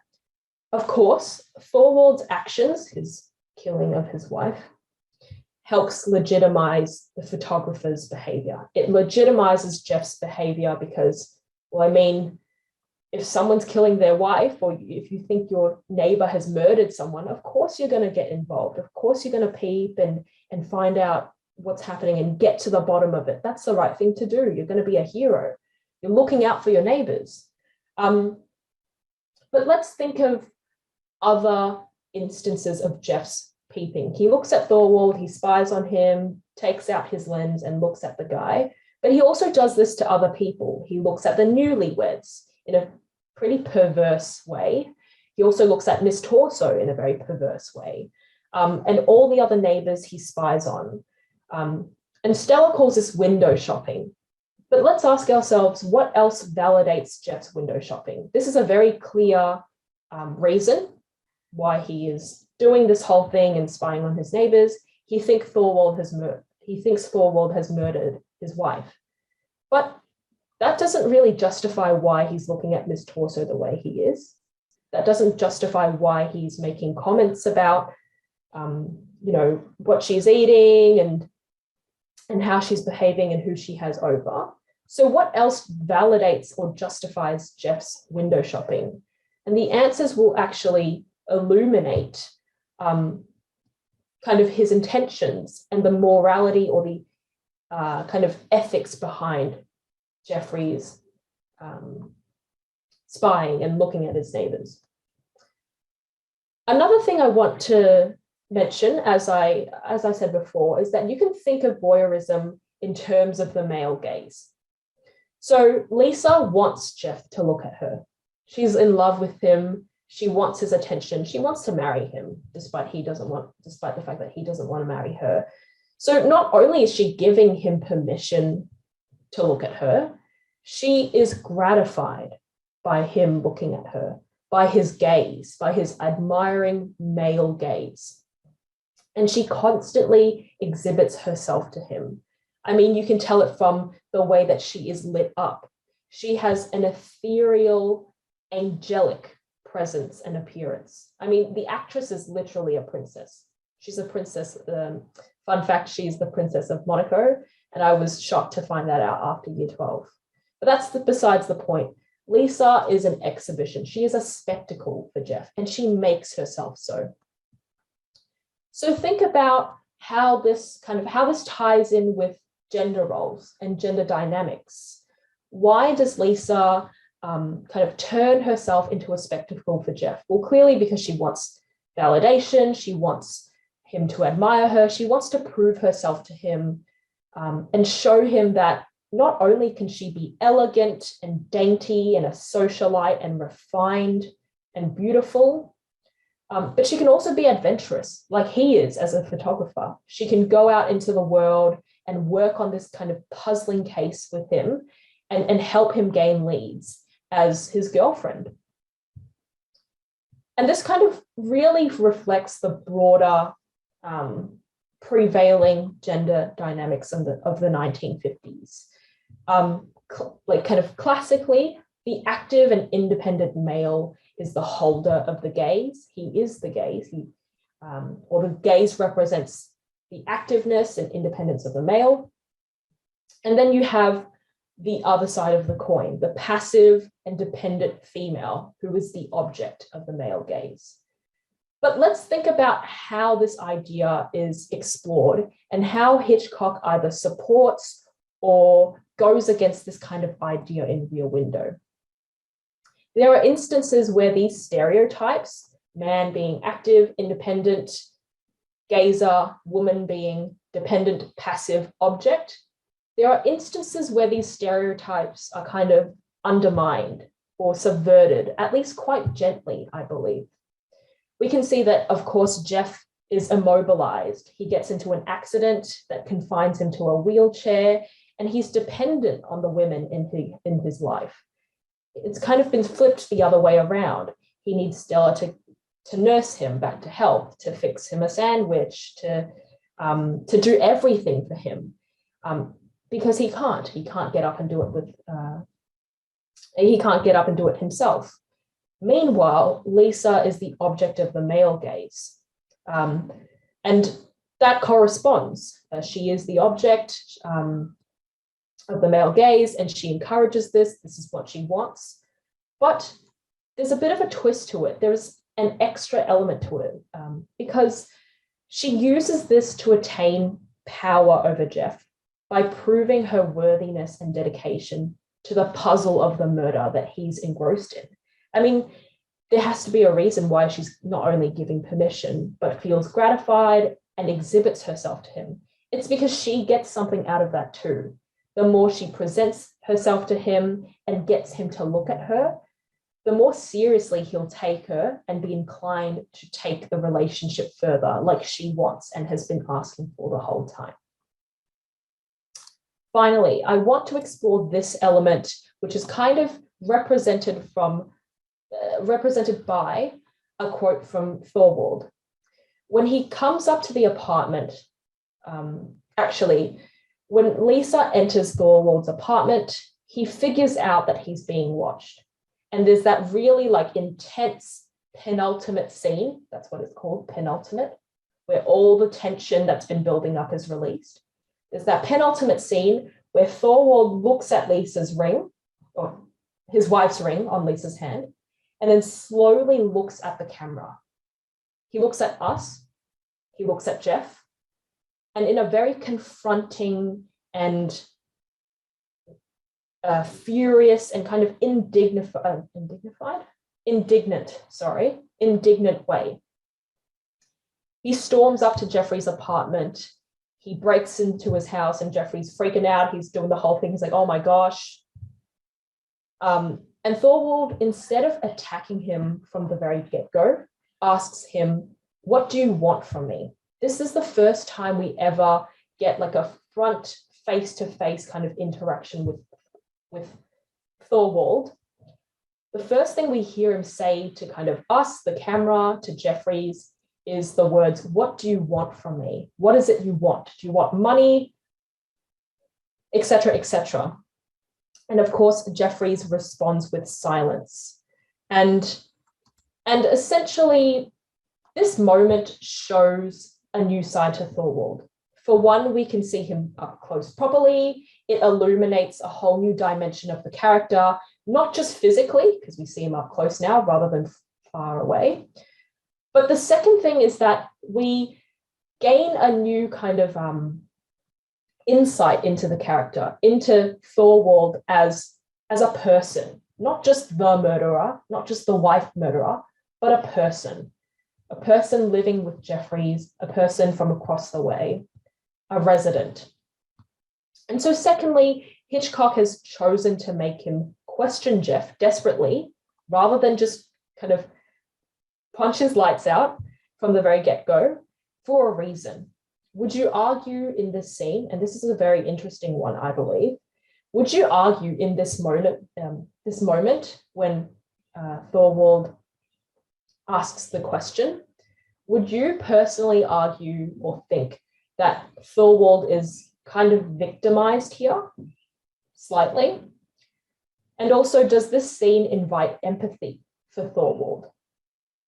of course, Thorwald's actions, his killing of his wife, helps legitimize the photographer's behavior. It legitimizes Jeff's behavior because, well, I mean, if someone's killing their wife, or if you think your neighbor has murdered someone, of course you're going to get involved. Of course you're going to peep and find out what's happening and get to the bottom of it. That's the right thing to do. You're going to be a hero. You're looking out for your neighbors. But let's think of other instances of Jeff's peeping. He looks at Thorwald, he spies on him, takes out his lens and looks at the guy. But he also does this to other people. He looks at the newlyweds in a pretty perverse way. He also looks at Miss Torso in a very perverse way. And all the other neighbors he spies on. And Stella calls this window shopping. But let's ask ourselves, what else validates Jeff's window shopping? This is a very clear reason why he is doing this whole thing and spying on his neighbors. He thinks Thorwald has murdered his wife. But that doesn't really justify why he's looking at Miss Torso the way he is. That doesn't justify why he's making comments about, what she's eating and how she's behaving and who she has over. So what else validates or justifies Jeff's window shopping? And the answers will actually illuminate kind of his intentions and the morality or the kind of ethics behind Jeffrey's spying and looking at his neighbors. Another thing I want to mention, as I said before, is that you can think of voyeurism in terms of the male gaze. So Lisa wants Jeff to look at her. She's in love with him. She wants his attention. She wants to marry him, despite the fact that he doesn't want to marry her. So not only is she giving him permission to look at her, she is gratified by him looking at her, by his gaze, by his admiring male gaze. And she constantly exhibits herself to him. I mean, you can tell it from the way that she is lit up. She has an ethereal, angelic presence and appearance. I mean, the actress is literally a princess. She's a princess. Fun fact, she's the Princess of Monaco. And I was shocked to find that out after year 12. But that's besides the point. Lisa is an exhibition. She is a spectacle for Jeff, and she makes herself so. So think about how this ties in with gender roles and gender dynamics. Why does Lisa kind of turn herself into a spectacle for Jeff? Well, clearly because she wants validation. She wants him to admire her. She wants to prove herself to him and show him that not only can she be elegant and dainty and a socialite and refined and beautiful, but she can also be adventurous, like he is as a photographer. She can go out into the world and work on this kind of puzzling case with him and help him gain leads as his girlfriend. And this kind of really reflects the broader prevailing gender dynamics of the 1950s. Like kind of classically, the active and independent male is the holder of the gaze. He is the gaze. Or the gaze represents the activeness and independence of the male. And then you have the other side of the coin, the passive and dependent female, who is the object of the male gaze. But let's think about how this idea is explored and how Hitchcock either supports or goes against this kind of idea in Rear Window. There are instances where these stereotypes, man being active, independent, gazer, woman being dependent, passive object, there are instances where these stereotypes are kind of undermined or subverted, at least quite gently, I believe. We can see that, of course, Jeff is immobilized. He gets into an accident that confines him to a wheelchair, and he's dependent on the women in his life. It's kind of been flipped the other way around. He needs Stella to nurse him back to health, to fix him a sandwich, to do everything for him, because he can't get up and do it himself. Meanwhile, Lisa is the object of the male gaze, and that corresponds. She is the object of the male gaze, and she encourages this. This is what she wants. But there's a bit of a twist to it. There's an extra element to it because she uses this to attain power over Jeff by proving her worthiness and dedication to the puzzle of the murder that he's engrossed in. I mean, there has to be a reason why she's not only giving permission, but feels gratified and exhibits herself to him. It's because she gets something out of that too. The more she presents herself to him and gets him to look at her, the more seriously he'll take her and be inclined to take the relationship further, like she wants and has been asking for the whole time. Finally, I want to explore this element, which is kind of represented by a quote from Thorwald. When he comes up to the apartment, when Lisa enters Thorwald's apartment, he figures out that he's being watched. And there's that really like intense penultimate scene, that's what it's called, penultimate, where all the tension that's been building up is released. There's that penultimate scene where Thorwald looks at Lisa's ring, or his wife's ring on Lisa's hand, and then slowly looks at the camera. He looks at us, he looks at Jeff, and in a very confronting and furious and kind of indignant way. He storms up to Jeffrey's apartment. He breaks into his house and Jeffrey's freaking out. He's doing the whole thing. He's like, oh my gosh. And Thorwald, instead of attacking him from the very get-go, asks him, what do you want from me? This is the first time we ever get like a front face-to-face kind of interaction with Thorwald. The first thing we hear him say to kind of us, the camera, to Jeffries, is the words, what do you want from me? What is it you want? Do you want money? Etc., etc. And of course, Jeffries responds with silence. And essentially, this moment shows a new side to Thorwald. For one, we can see him up close properly. It illuminates a whole new dimension of the character, not just physically, because we see him up close now rather than far away. But the second thing is that we gain a new kind of insight into the character, into Thorwald as a person, not just the murderer, not just the wife murderer, but a person living with Jeffries, a person from across the way, a resident. And so secondly, Hitchcock has chosen to make him question Jeff desperately, rather than just kind of punch his lights out from the very get-go, for a reason. Would you argue in this scene, and this is a very interesting one, I believe, would you argue in this moment when Thorwald asks the question, would you personally argue or think that Thorwald is kind of victimized here, slightly? And also, does this scene invite empathy for Thorwald?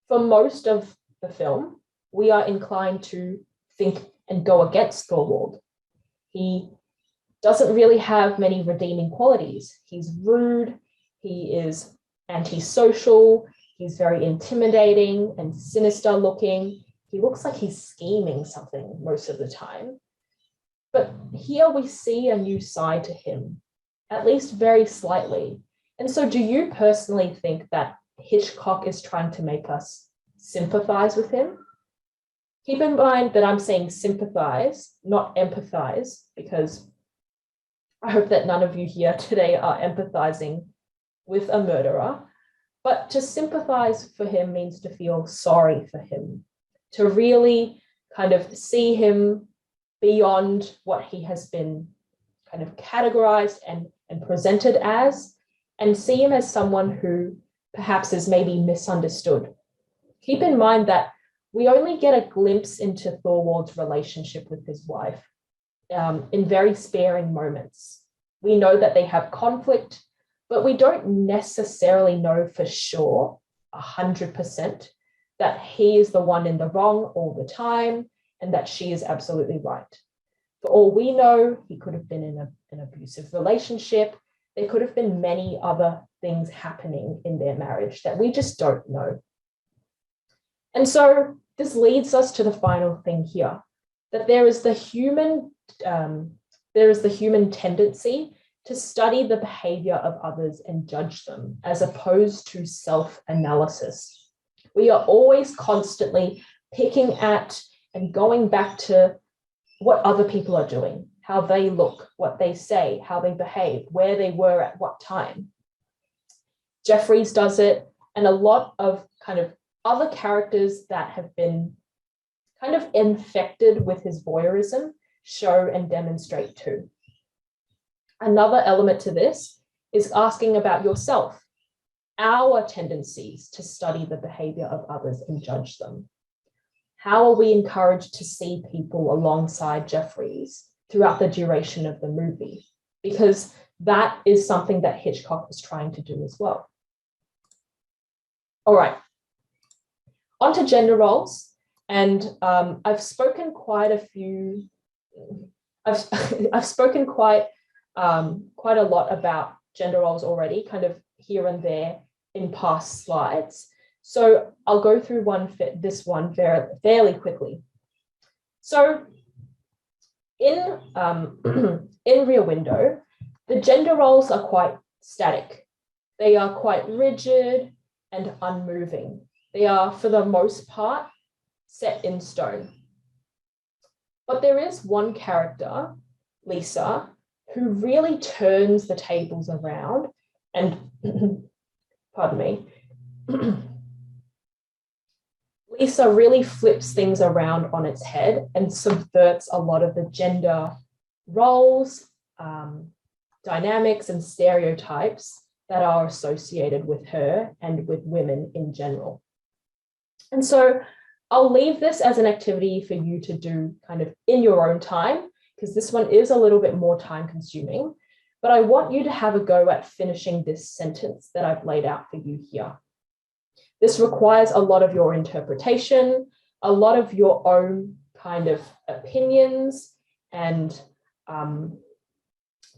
For most of the film, we are inclined to think and go against Thorwald. He doesn't really have many redeeming qualities. He's rude, he is antisocial, he's very intimidating and sinister looking. He looks like he's scheming something most of the time. But here we see a new side to him, at least very slightly. And so do you personally think that Hitchcock is trying to make us sympathize with him? Keep in mind that I'm saying sympathize, not empathize, because I hope that none of you here today are empathizing with a murderer. But to sympathize for him means to feel sorry for him, to really kind of see him beyond what he has been kind of categorized and presented as, and see him as someone who perhaps is maybe misunderstood. Keep in mind that we only get a glimpse into Thorwald's relationship with his wife in very sparing moments. We know that they have conflict, but we don't necessarily know for sure, 100%, that he is the one in the wrong all the time and that she is absolutely right. For all we know, he could have been in an abusive relationship. There could have been many other things happening in their marriage that we just don't know. And so this leads us to the final thing here, that there is the human tendency to study the behavior of others and judge them, as opposed to self-analysis. We are always constantly picking at and going back to what other people are doing, how they look, what they say, how they behave, where they were at what time. Jeffries does it, and a lot of kind of other characters that have been kind of infected with his voyeurism show and demonstrate too. Another element to this is asking about yourself, our tendencies to study the behavior of others and judge them. How are we encouraged to see people alongside Jeffries throughout the duration of the movie? Because that is something that Hitchcock was trying to do as well. All right, on to gender roles. And I've spoken quite a few, I've spoken quite a lot about gender roles already, kind of here and there in past slides. So I'll go through this one fairly quickly. So in Rear Window, the gender roles are quite static. They are quite rigid and unmoving. They are, for the most part, set in stone. But there is one character, Lisa, who really turns the tables around and, pardon me, Lisa really flips things around on its head and subverts a lot of the gender roles, dynamics, and stereotypes that are associated with her and with women in general. And so I'll leave this as an activity for you to do kind of in your own time, because this one is a little bit more time consuming, but I want you to have a go at finishing this sentence that I've laid out for you here. This requires a lot of your interpretation, a lot of your own kind of opinions and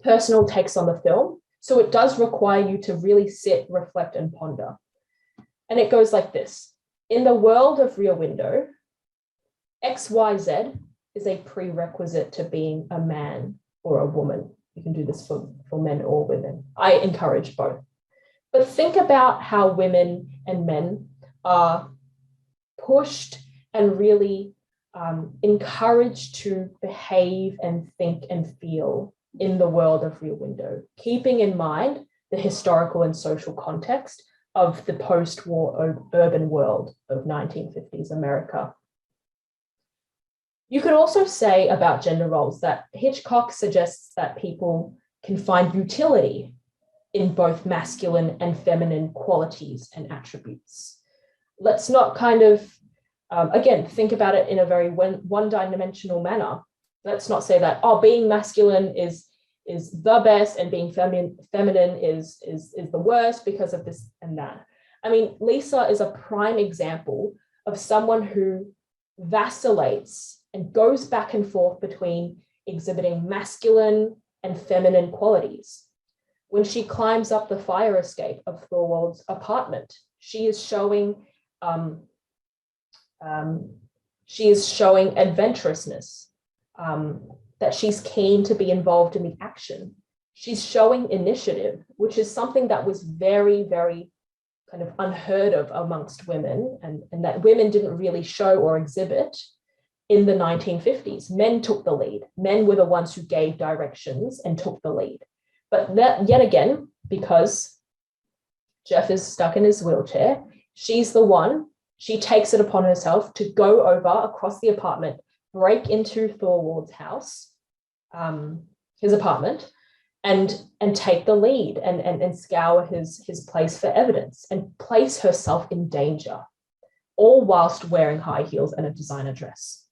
personal takes on the film. So it does require you to really sit, reflect, and ponder. And it goes like this. In the world of Rear Window, XYZ is a prerequisite to being a man or a woman. You can do this for men or women. I encourage both. But think about how women and men are pushed and really encouraged to behave and think and feel in the world of Rear Window, keeping in mind the historical and social context of the post-war urban world of 1950s America. You could also say about gender roles that Hitchcock suggests that people can find utility in both masculine and feminine qualities and attributes. Let's not kind of, again, think about it in a very one-dimensional manner. Let's not say that, oh, being masculine is the best and being feminine is the worst because of this and that. I mean, Lisa is a prime example of someone who vacillates and goes back and forth between exhibiting masculine and feminine qualities. When she climbs up the fire escape of Thorwald's apartment, she is showing adventurousness, that she's keen to be involved in the action. She's showing initiative, which is something that was very, very kind of unheard of amongst women, and that women didn't really show or exhibit in the 1950s. Men took the lead. Men were the ones who gave directions and took the lead. But that, yet again, because Jeff is stuck in his wheelchair, she's the one, she takes it upon herself to go over across the apartment, break into Thorwald's house, his apartment, and take the lead and scour his place for evidence and place herself in danger, all whilst wearing high heels and a designer dress.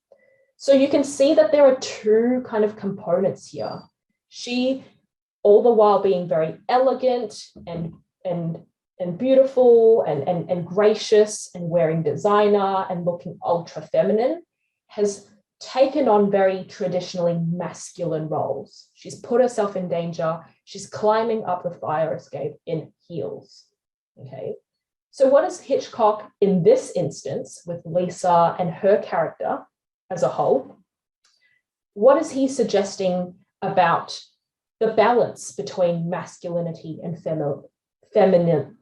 So you can see that there are two kind of components here. She, all the while being very elegant and beautiful and gracious and wearing designer and looking ultra feminine, has taken on very traditionally masculine roles. She's put herself in danger. She's climbing up the fire escape in heels. Okay. So what is Hitchcock in this instance with Lisa and her character as a whole? What is he suggesting about the balance between masculinity and femininity,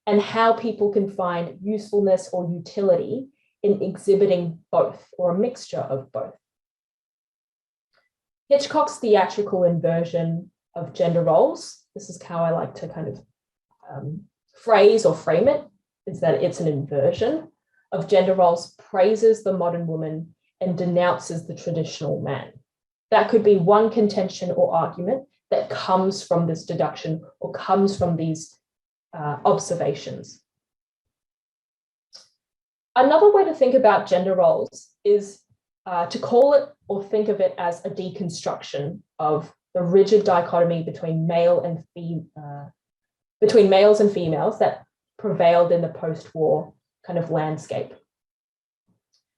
and how people can find usefulness or utility in exhibiting both or a mixture of both. Hitchcock's theatrical inversion of gender roles, this is how I like to kind of phrase or frame it, is that it's an inversion of gender roles, praises the modern woman and denounces the traditional man. That could be one contention or argument that comes from this deduction or comes from these observations. Another way to think about gender roles is to call it or think of it as a deconstruction of the rigid dichotomy between males and females that prevailed in the post-war kind of landscape.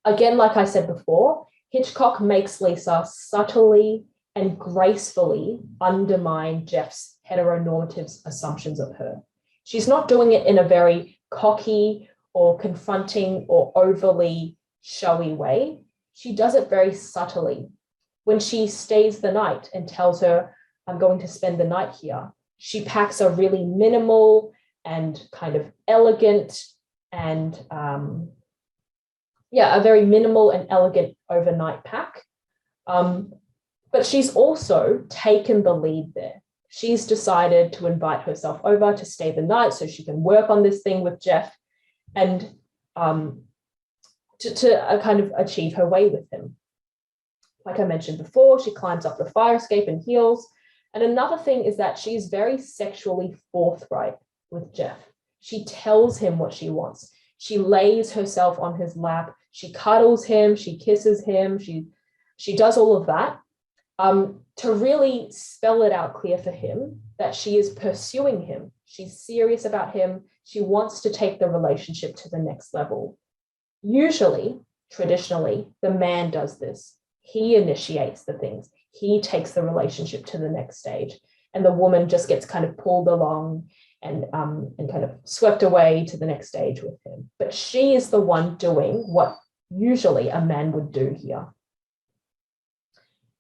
Again, like I said before, Hitchcock makes Lisa subtly and gracefully undermine Jeff's heteronormative assumptions of her. She's not doing it in a very cocky or confronting or overly showy way. She does it very subtly. When she stays the night and tells her, I'm going to spend the night here, she packs a really minimal and kind of elegant and a very minimal and elegant overnight pack. But she's also taken the lead there. She's decided to invite herself over to stay the night so she can work on this thing with Jeff and to kind of achieve her way with him. Like I mentioned before, she climbs up the fire escape in heels. And another thing is that she's very sexually forthright with Jeff. She tells him what she wants. She lays herself on his lap. She cuddles him. She kisses him. She does all of that to really spell it out clear for him that she is pursuing him. She's serious about him. She wants to take the relationship to the next level. Usually, traditionally, the man does this. He initiates the things. He takes the relationship to the next stage. And the woman just gets kind of pulled along and kind of swept away to the next stage with him. But she is the one doing what usually a man would do here.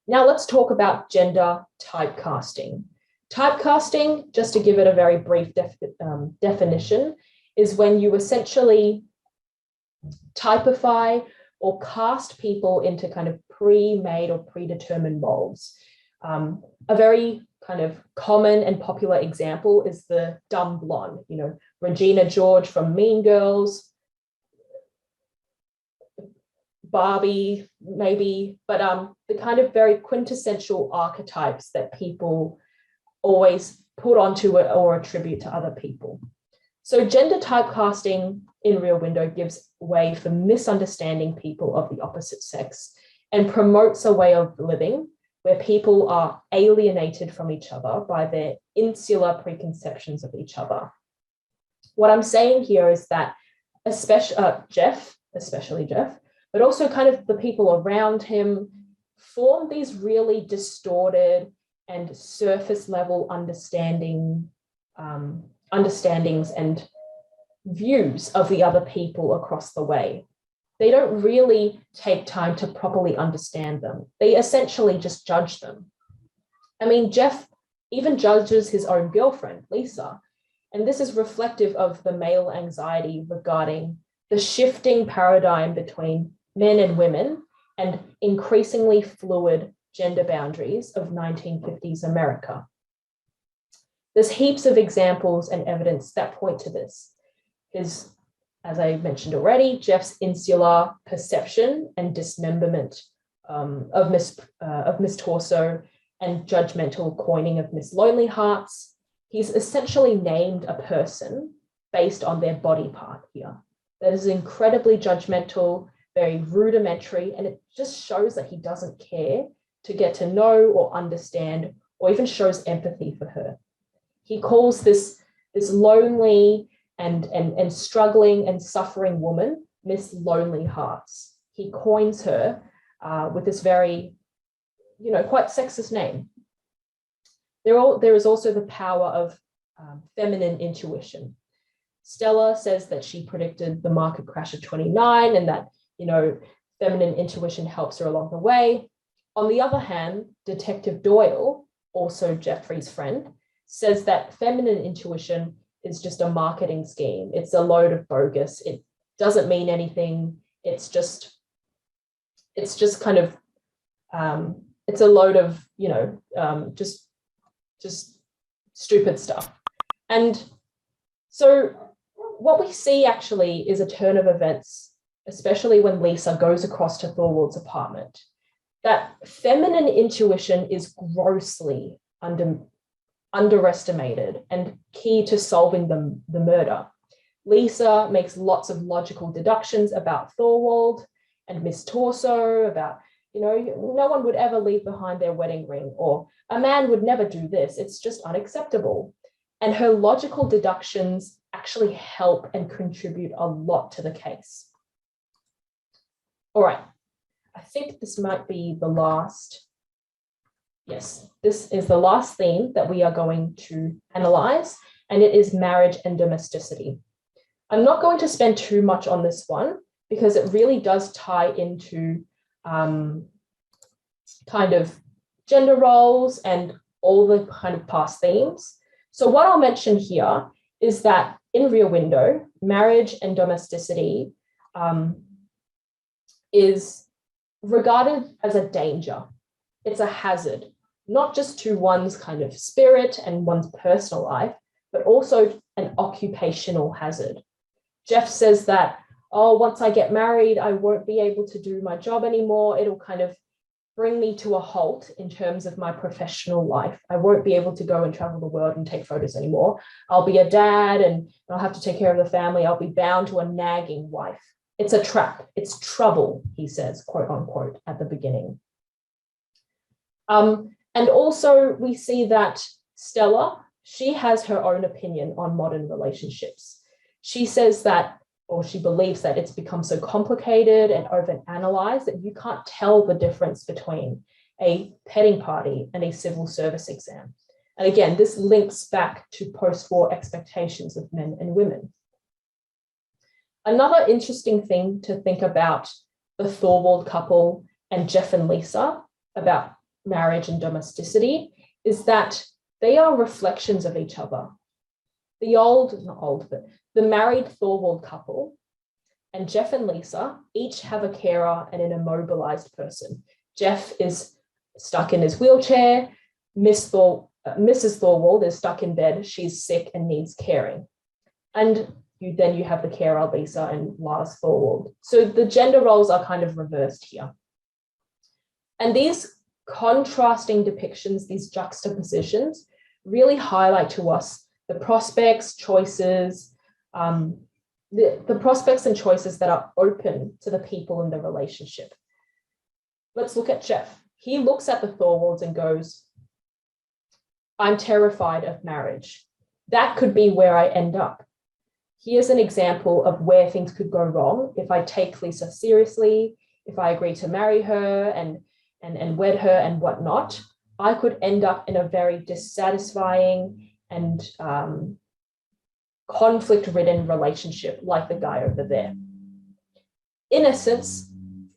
Now let's talk about gender typecasting. Typecasting, just to give it a very brief definition, is when you essentially typify or cast people into kind of pre-made or predetermined molds. A very kind of common and popular example is the dumb blonde, Regina George from Mean Girls, Barbie, maybe, but the kind of very quintessential archetypes that people always put onto it or attribute to other people. So gender typecasting in Rear Window gives way for misunderstanding people of the opposite sex and promotes a way of living where people are alienated from each other by their insular preconceptions of each other. What I'm saying here is that especially Jeff, but also kind of the people around him form these really distorted and surface level understandings and views of the other people across the way. They don't really take time to properly understand them. They essentially just judge them. I mean, Jeff even judges his own girlfriend, Lisa, and this is reflective of the male anxiety regarding the shifting paradigm between men and women and increasingly fluid gender boundaries of 1950s America. There's heaps of examples and evidence that point to this. As I mentioned already, Jeff's insular perception and dismemberment of Miss Torso and judgmental coining of Miss Lonely Hearts. He's essentially named a person based on their body part here. That is incredibly judgmental, very rudimentary, and it just shows that he doesn't care to get to know or understand or even shows empathy for her. He calls this lonely and struggling and suffering woman Miss Lonely Hearts. He coins her with this very, quite sexist name. There is also the power of feminine intuition. Stella says that she predicted the market crash of 29 and that, feminine intuition helps her along the way. On the other hand, Detective Doyle, also Jeffrey's friend, says that feminine intuition is just a marketing scheme. It's a load of bogus. It doesn't mean anything. It's just kind of, it's a load of, just stupid stuff. And so what we see actually is a turn of events, especially when Lisa goes across to Thorwald's apartment, that feminine intuition is grossly underestimated and key to solving the murder. Lisa makes lots of logical deductions about Thorwald and Miss Torso, about, no one would ever leave behind their wedding ring, or a man would never do this. It's just unacceptable. And her logical deductions actually help and contribute a lot to the case. All right, I think this might be the last. Yes, this is the last theme that we are going to analyze, and it is marriage and domesticity. I'm not going to spend too much on this one because it really does tie into kind of gender roles and all the kind of past themes. So what I'll mention here is that in Rear Window, marriage and domesticity is regarded as a danger. It's a hazard, not just to one's kind of spirit and one's personal life, but also an occupational hazard. Jeff says that, oh, once I get married, I won't be able to do my job anymore. It'll kind of bring me to a halt in terms of my professional life. I won't be able to go and travel the world and take photos anymore. I'll be a dad and I'll have to take care of the family. I'll be bound to a nagging wife. It's a trap. It's trouble, he says, quote unquote, at the beginning. And also we see that Stella, she has her own opinion on modern relationships. She says that, or she believes that it's become so complicated and overanalyzed that you can't tell the difference between a petting party and a civil service exam. And again, this links back to post-war expectations of men and women. Another interesting thing to think about the Thorwald couple and Jeff and Lisa about marriage and domesticity is that they are reflections of each other. The married Thorwald couple and Jeff and Lisa each have a carer and an immobilized person. Jeff is stuck in his wheelchair. Mrs. Thorwald is stuck in bed. She's sick and needs caring. And then you have the carer, Lisa, and Lars Thorwald. So the gender roles are kind of reversed here. And these contrasting depictions, these juxtapositions, really highlight to us the prospects, choices, the prospects and choices that are open to the people in the relationship. Let's look at Jeff. He looks at the Thorwalds and goes, I'm terrified of marriage. That could be where I end up. Here's an example of where things could go wrong if I take Lisa seriously, if I agree to marry her and wed her and whatnot. I could end up in a very dissatisfying and conflict-ridden relationship like the guy over there. In essence,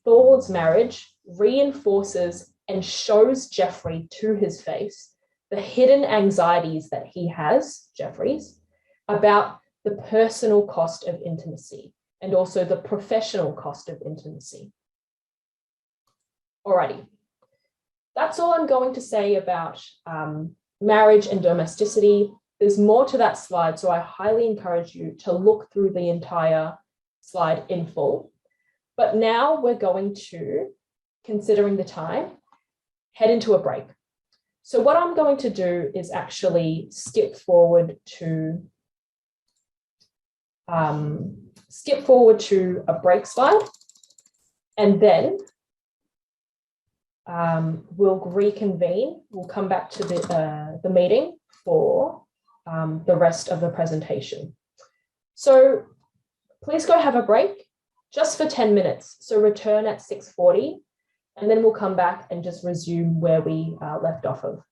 Thorwald's marriage reinforces and shows Jeffrey to his face the hidden anxieties that he has, Jeffrey's, about the personal cost of intimacy and also the professional cost of intimacy. Alrighty, that's all I'm going to say about marriage and domesticity. There's more to that slide, so I highly encourage you to look through the entire slide in full. But now we're going to, considering the time, head into a break. So what I'm going to do is actually skip forward to a break slide, and then we'll reconvene. We'll come back to the meeting for the rest of the presentation. So please go have a break just for 10 minutes. So return at 6:40, and then we'll come back and just resume where we left off of.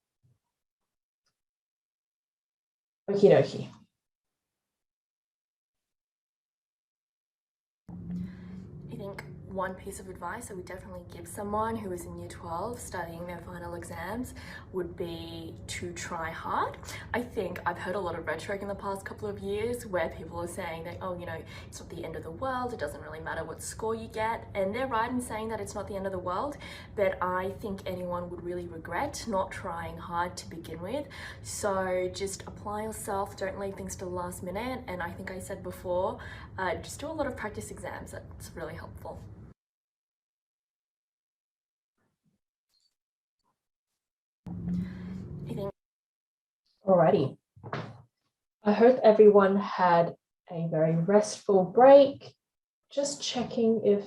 Okie dokie. I think one piece of advice I would definitely give someone who is in year 12 studying their final exams would be to try hard. I think I've heard a lot of rhetoric in the past couple of years where people are saying that, oh, you know, it's not the end of the world, it doesn't really matter what score you get, and they're right in saying that it's not the end of the world, but I think anyone would really regret not trying hard to begin with. So just apply yourself, don't leave things to the last minute, and I think I said before, just do a lot of practice exams. That's really helpful. Alrighty. I hope everyone had a very restful break. Just checking if,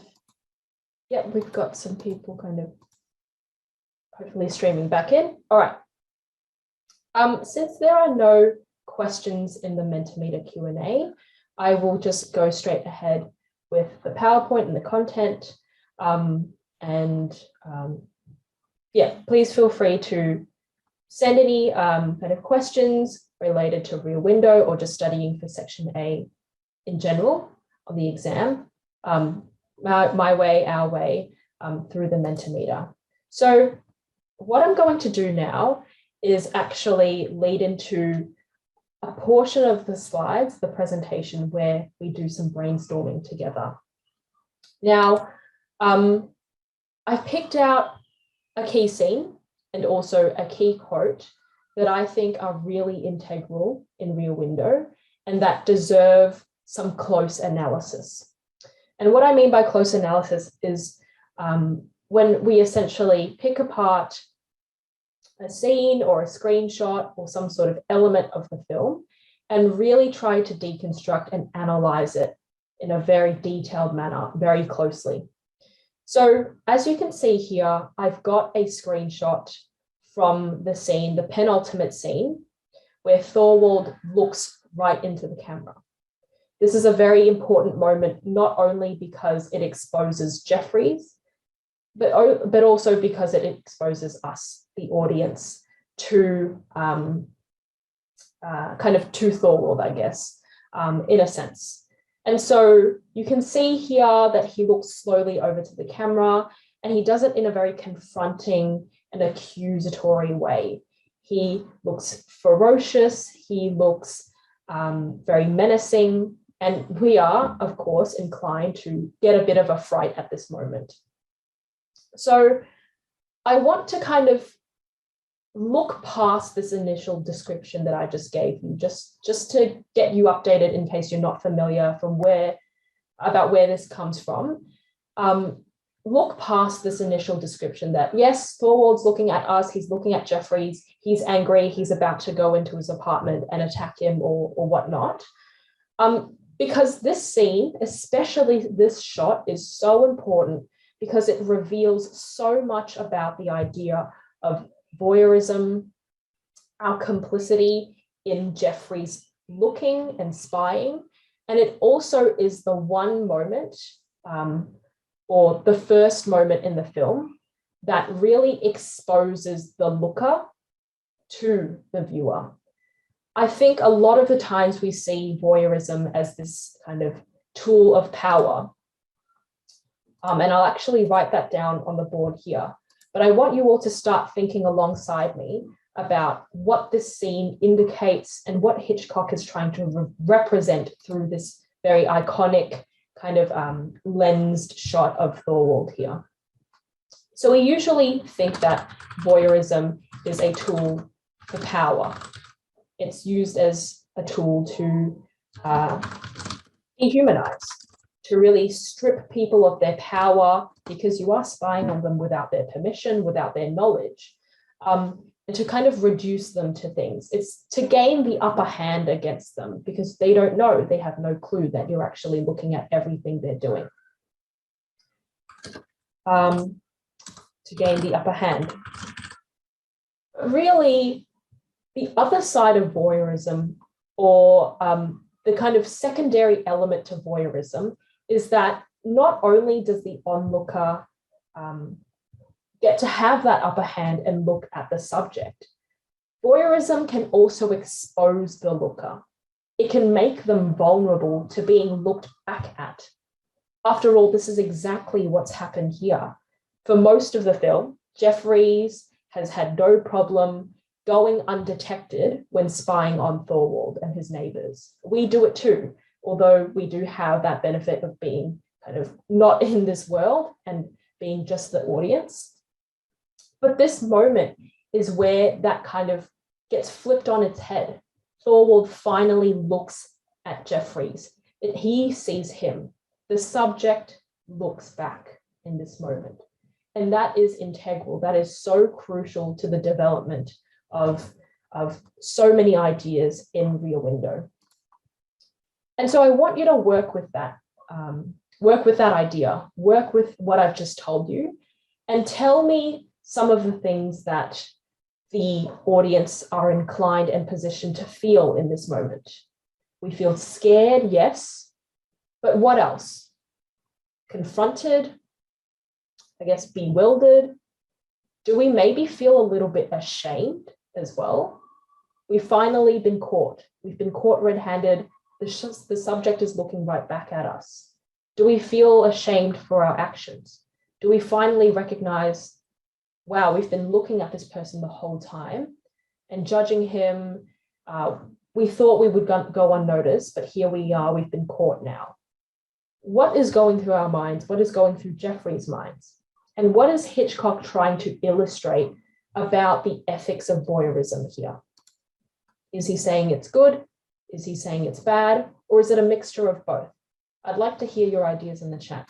yep, we've got some people kind of hopefully streaming back in. All right. Since there are no questions in the Mentimeter Q&A, I will just go straight ahead with the PowerPoint and the content. Yeah, please feel free to send any kind of questions related to Rear Window or just studying for Section A in general on the exam, my way, our way, through the Mentimeter. So what I'm going to do now is actually lead into a portion of the slides, the presentation, where we do some brainstorming together. Now, I've picked out a key scene and also a key quote that I think are really integral in Rear Window and that deserve some close analysis. And what I mean by close analysis is when we essentially pick apart a scene or a screenshot or some sort of element of the film and really try to deconstruct and analyze it in a very detailed manner, very closely. So as you can see here, I've got a screenshot from the scene, the penultimate scene, where Thorwald looks right into the camera. This is a very important moment, not only because it exposes Jeffries, but also because it exposes us, the audience, to kind of to Thorwald, I guess, in a sense. And so you can see here that he looks slowly over to the camera, and he does it in a very confronting and accusatory way. He looks ferocious, he looks very menacing, and we are, of course, inclined to get a bit of a fright at this moment. So I want to kind of look past this initial description that I just gave you, just to get you updated in case you're not familiar about where this comes from. Look past this initial description that, yes, Thorwald's looking at us, he's looking at Jeffries, he's angry, he's about to go into his apartment and attack him or whatnot. Because this scene, especially this shot, is so important because it reveals so much about the idea of voyeurism, our complicity in Jeffries looking and spying. And it also is the one moment, or the first moment in the film, that really exposes the looker to the viewer. I think a lot of the times we see voyeurism as this kind of tool of power. And I'll actually write that down on the board here. But I want you all to start thinking alongside me about what this scene indicates and what Hitchcock is trying to represent through this very iconic kind of lensed shot of Thorwald here. So we usually think that voyeurism is a tool for power. It's used as a tool to dehumanize, to really strip people of their power because you are spying on them without their permission, without their knowledge, and to kind of reduce them to things. It's to gain the upper hand against them because they don't know, they have no clue that you're actually looking at everything they're doing. To gain the upper hand. Really, the other side of voyeurism, or the kind of secondary element to voyeurism, is that not only does the onlooker get to have that upper hand and look at the subject, voyeurism can also expose the looker. It can make them vulnerable to being looked back at After all, this is exactly what's happened here. For most of the film, Jeffries has had no problem going undetected when spying on Thorwald and his neighbors. We do it too, although we do have that benefit of being kind of not in this world and being just the audience. But this moment is where that kind of gets flipped on its head. Thorwald finally looks at Jeffries. He sees him. The subject looks back in this moment. And that is integral. That is so crucial to the development of so many ideas in Rear Window. And so I want you to work with that idea, work with what I've just told you, and tell me some of the things that the audience are inclined and positioned to feel in this moment. We feel scared, yes, but what else? Confronted, I guess bewildered. Do we maybe feel a little bit ashamed as well? We've finally been caught. We've been caught red-handed. The subject is looking right back at us. Do we feel ashamed for our actions? Do we finally recognize, wow, we've been looking at this person the whole time and judging him. We thought we would go unnoticed, but here we are, we've been caught now. What is going through our minds? What is going through Jeffrey's minds? And what is Hitchcock trying to illustrate about the ethics of voyeurism here? Is he saying it's good? Is he saying it's bad? Or is it a mixture of both? I'd like to hear your ideas in the chat.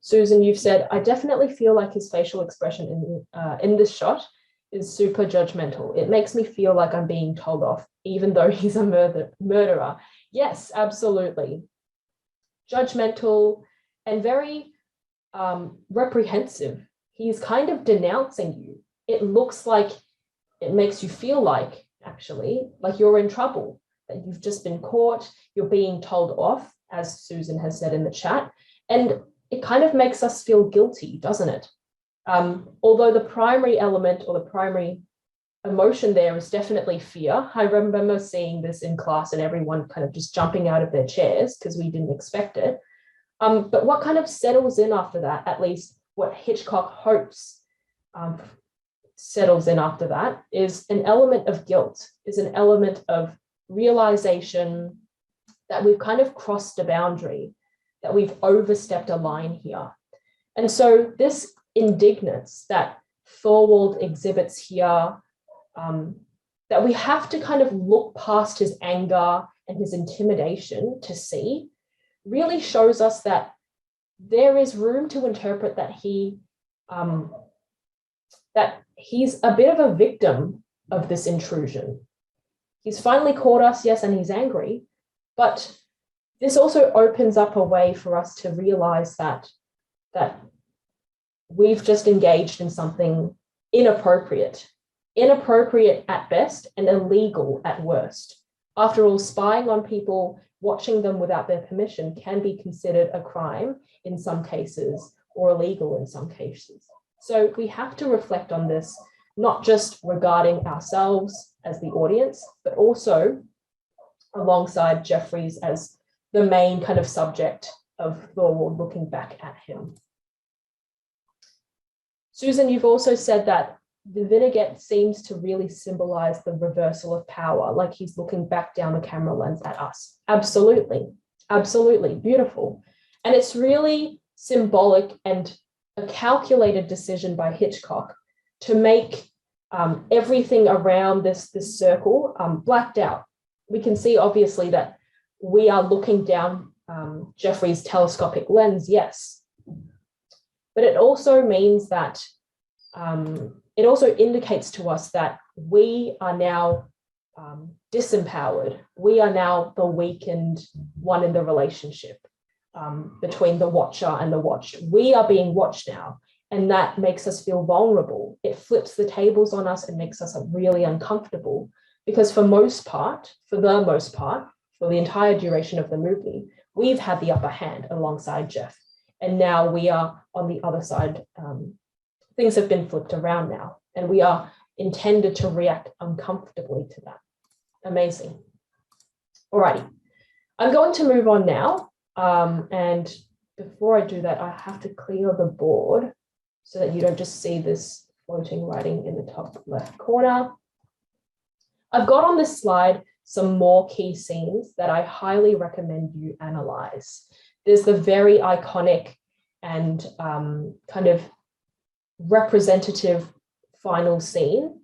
Susan, you've said, I definitely feel like his facial expression in this shot is super judgmental. It makes me feel like I'm being told off, even though he's a murderer. Yes, absolutely. Judgmental and very reprehensive. He's kind of denouncing you. It looks like, it makes you feel like, actually, like you're in trouble, that you've just been caught, you're being told off, as Susan has said in the chat. And it kind of makes us feel guilty, doesn't it? Although the primary element or the primary emotion there is definitely fear. I remember seeing this in class and everyone kind of just jumping out of their chairs because we didn't expect it. But what kind of settles in after that, at least what Hitchcock hopes settles in after that, is an element of guilt, is an element of realization that we've kind of crossed a boundary, that we've overstepped a line here. And so this indignance that Thorwald exhibits here, that we have to kind of look past his anger and his intimidation to see, really shows us that there is room to interpret that that he's a bit of a victim of this intrusion. He's finally caught us, yes, and he's angry, but this also opens up a way for us to realize that we've just engaged in something inappropriate at best and illegal at worst. After all, spying on people, watching them without their permission can be considered a crime in some cases or illegal in some cases. So we have to reflect on this, not just regarding ourselves as the audience, but also alongside Jeffries as the main kind of subject of Thorwald looking back at him. Susan, you've also said that the vignette seems to really symbolize the reversal of power, like he's looking back down the camera lens at us. Absolutely, absolutely, beautiful. And it's really symbolic and a calculated decision by Hitchcock to make everything around this circle blacked out. We can see obviously that we are looking down Jeffrey's telescopic lens, yes. But it also means that it also indicates to us that we are now disempowered. We are now the weakened one in the relationship between the watcher and the watched. We are being watched now, and that makes us feel vulnerable. It flips the tables on us and makes us really uncomfortable because for the most part, for the entire duration of the movie, we've had the upper hand alongside Jeff. And now we are on the other side. Things have been flipped around now, and we are intended to react uncomfortably to that. Amazing. Alrighty, I'm going to move on now. And before I do that, I have to clear the board so that you don't just see this floating writing in the top left corner. I've got on this slide some more key scenes that I highly recommend you analyze. There's the very iconic and kind of representative final scene.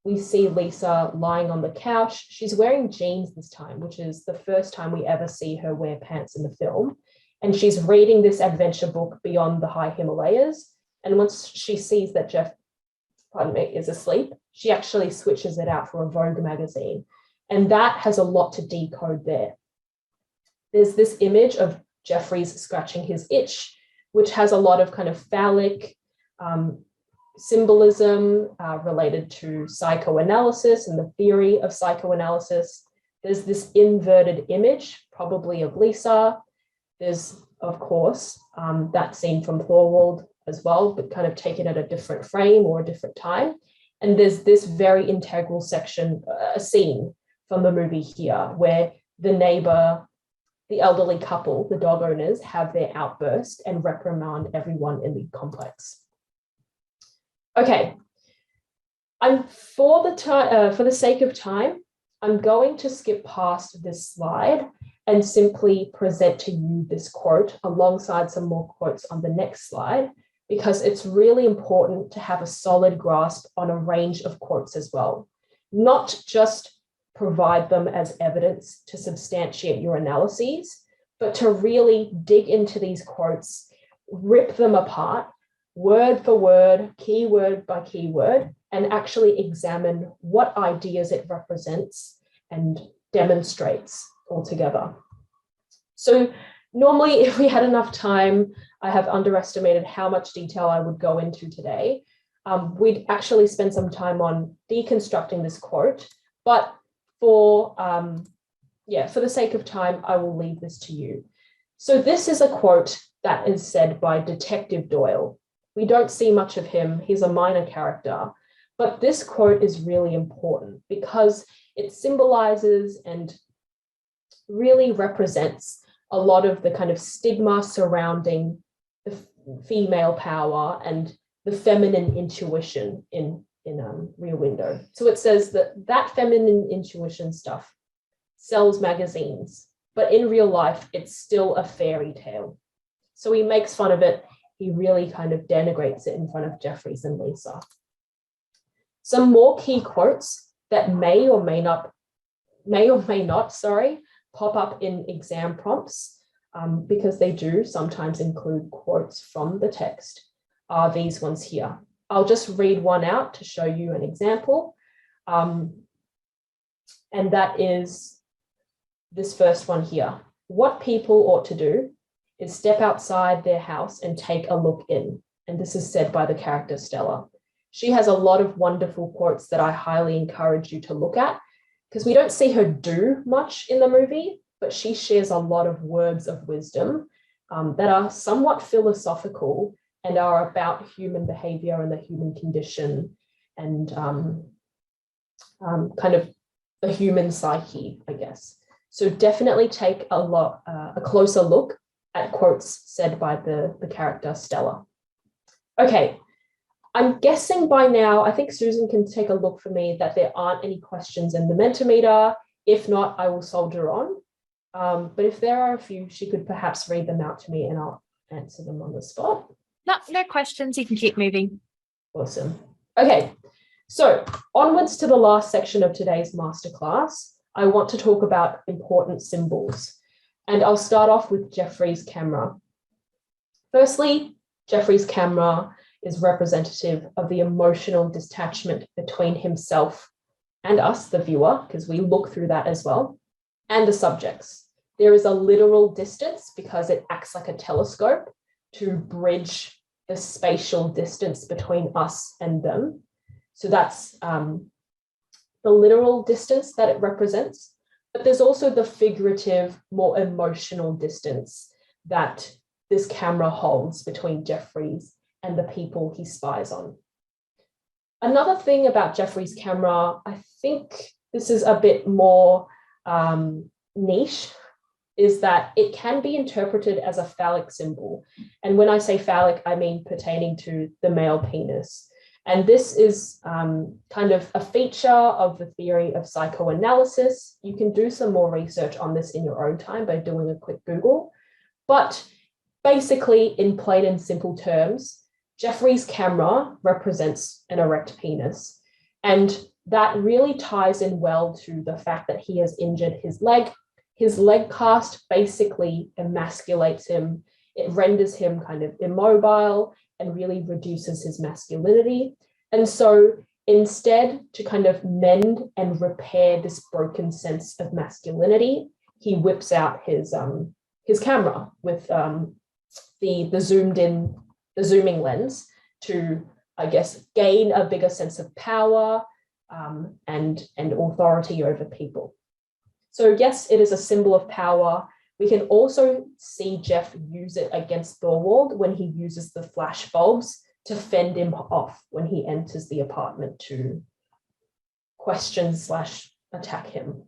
We see Lisa lying on the couch. She's wearing jeans this time, which is the first time we ever see her wear pants in the film. And she's reading this adventure book, Beyond the High Himalayas. And once she sees that Jeff, is asleep, she actually switches it out for a Vogue magazine. And that has a lot to decode there. There's this image of Jeffrey's scratching his itch, which has a lot of kind of phallic symbolism related to psychoanalysis and the theory of psychoanalysis. There's this inverted image, probably of Lisa. There's, of course, that scene from Thorwald as well, but kind of taken at a different frame or a different time. And there's this very integral section, a scene from the movie here, where the neighbor, the elderly couple, the dog owners, have their outburst and reprimand everyone in the complex. Okay, for the sake of time, I'm going to skip past this slide and simply present to you this quote alongside some more quotes on the next slide, because it's really important to have a solid grasp on a range of quotes as well, not just provide them as evidence to substantiate your analyses, but to really dig into these quotes, rip them apart, word for word, keyword by keyword, and actually examine what ideas it represents and demonstrates altogether. So normally, if we had enough time, I have underestimated how much detail I would go into today. We'd actually spend some time on deconstructing this quote, but for the sake of time, I will leave this to you. So this is a quote that is said by Detective Doyle. We don't see much of him. He's a minor character, but this quote is really important because it symbolizes and really represents a lot of the kind of stigma surrounding the female power and the feminine intuition in Rear Window. So it says that feminine intuition stuff sells magazines, but in real life, it's still a fairy tale. So he makes fun of it. He really kind of denigrates it in front of Jeffries and Lisa. Some more key quotes that may or may not, pop up in exam prompts, because they do sometimes include quotes from the text, are these ones here. I'll just read one out to show you an example. And that is this first one here. What people ought to do is step outside their house and take a look in. And this is said by the character Stella. She has a lot of wonderful quotes that I highly encourage you to look at, because we don't see her do much in the movie, but she shares a lot of words of wisdom that are somewhat philosophical and are about human behavior and the human condition and kind of the human psyche, I guess. So definitely take a closer look at quotes said by the character Stella. Okay, I'm guessing by now, I think Susan can take a look for me that there aren't any questions in the Mentimeter. If not, I will soldier on. But if there are a few, she could perhaps read them out to me and I'll answer them on the spot. No questions. You can keep moving. Awesome. Okay, so onwards to the last section of today's masterclass. I want to talk about important symbols. And I'll start off with Jeffrey's camera. Firstly, Jeffrey's camera is representative of the emotional detachment between himself and us, the viewer, because we look through that as well, and the subjects. There is a literal distance because it acts like a telescope to bridge the spatial distance between us and them. So that's the literal distance that it represents, but there's also the figurative, more emotional distance that this camera holds between Jeffries and the people he spies on. Another thing about Jeffries' camera, I think this is a bit more niche, is that it can be interpreted as a phallic symbol. And when I say phallic, I mean pertaining to the male penis. And this is kind of a feature of the theory of psychoanalysis. You can do some more research on this in your own time by doing a quick Google. But basically, in plain and simple terms, Jeffries' camera represents an erect penis. And that really ties in well to the fact that he has injured his leg. His leg cast basically emasculates him. It renders him kind of immobile and really reduces his masculinity. And so instead, to kind of mend and repair this broken sense of masculinity, he whips out his camera with the zooming lens to, I guess, gain a bigger sense of power and authority over people. So yes, it is a symbol of power. We can also see Jeff use it against Thorwald when he uses the flash bulbs to fend him off when he enters the apartment to question/attack him.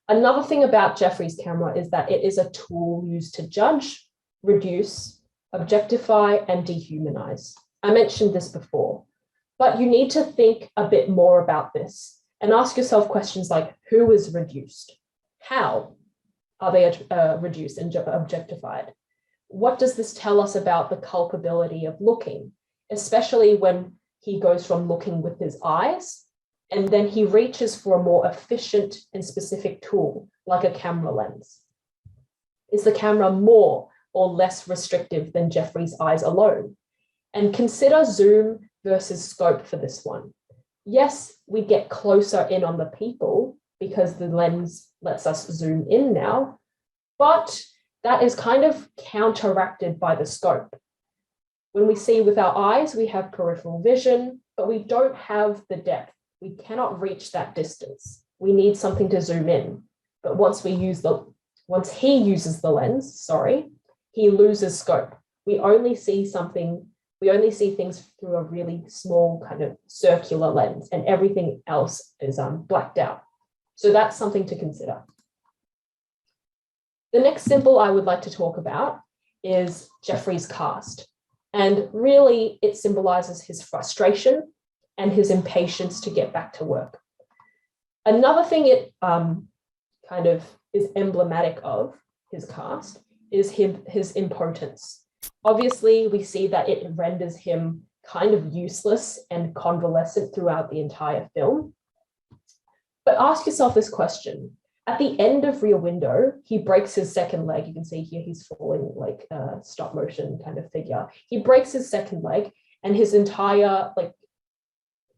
Another thing about Jeffries' camera is that it is a tool used to judge, reduce, objectify, and dehumanize. I mentioned this before, but you need to think a bit more about this and ask yourself questions like, who is reduced? How are they reduced and objectified? What does this tell us about the culpability of looking, especially when he goes from looking with his eyes and then he reaches for a more efficient and specific tool like a camera lens? Is the camera more or less restrictive than Jeffries' eyes alone? And consider zoom versus scope for this one. Yes, we get closer in on the people because the lens lets us zoom in now, but that is kind of counteracted by the scope. When we see with our eyes, we have peripheral vision, but we don't have the depth. We cannot reach that distance. We need something to zoom in. But once he uses the lens, he loses scope. We only see things through a really small kind of circular lens, and everything else is blacked out. So that's something to consider. The next symbol I would like to talk about is Jeffries' cast. And really, it symbolizes his frustration and his impatience to get back to work. Another thing it kind of is emblematic of his cast is his impotence. Obviously, we see that it renders him kind of useless and convalescent throughout the entire film. But ask yourself this question. At the end of Rear Window, he breaks his second leg. You can see here he's falling like a stop motion kind of figure. He breaks his second leg and his entire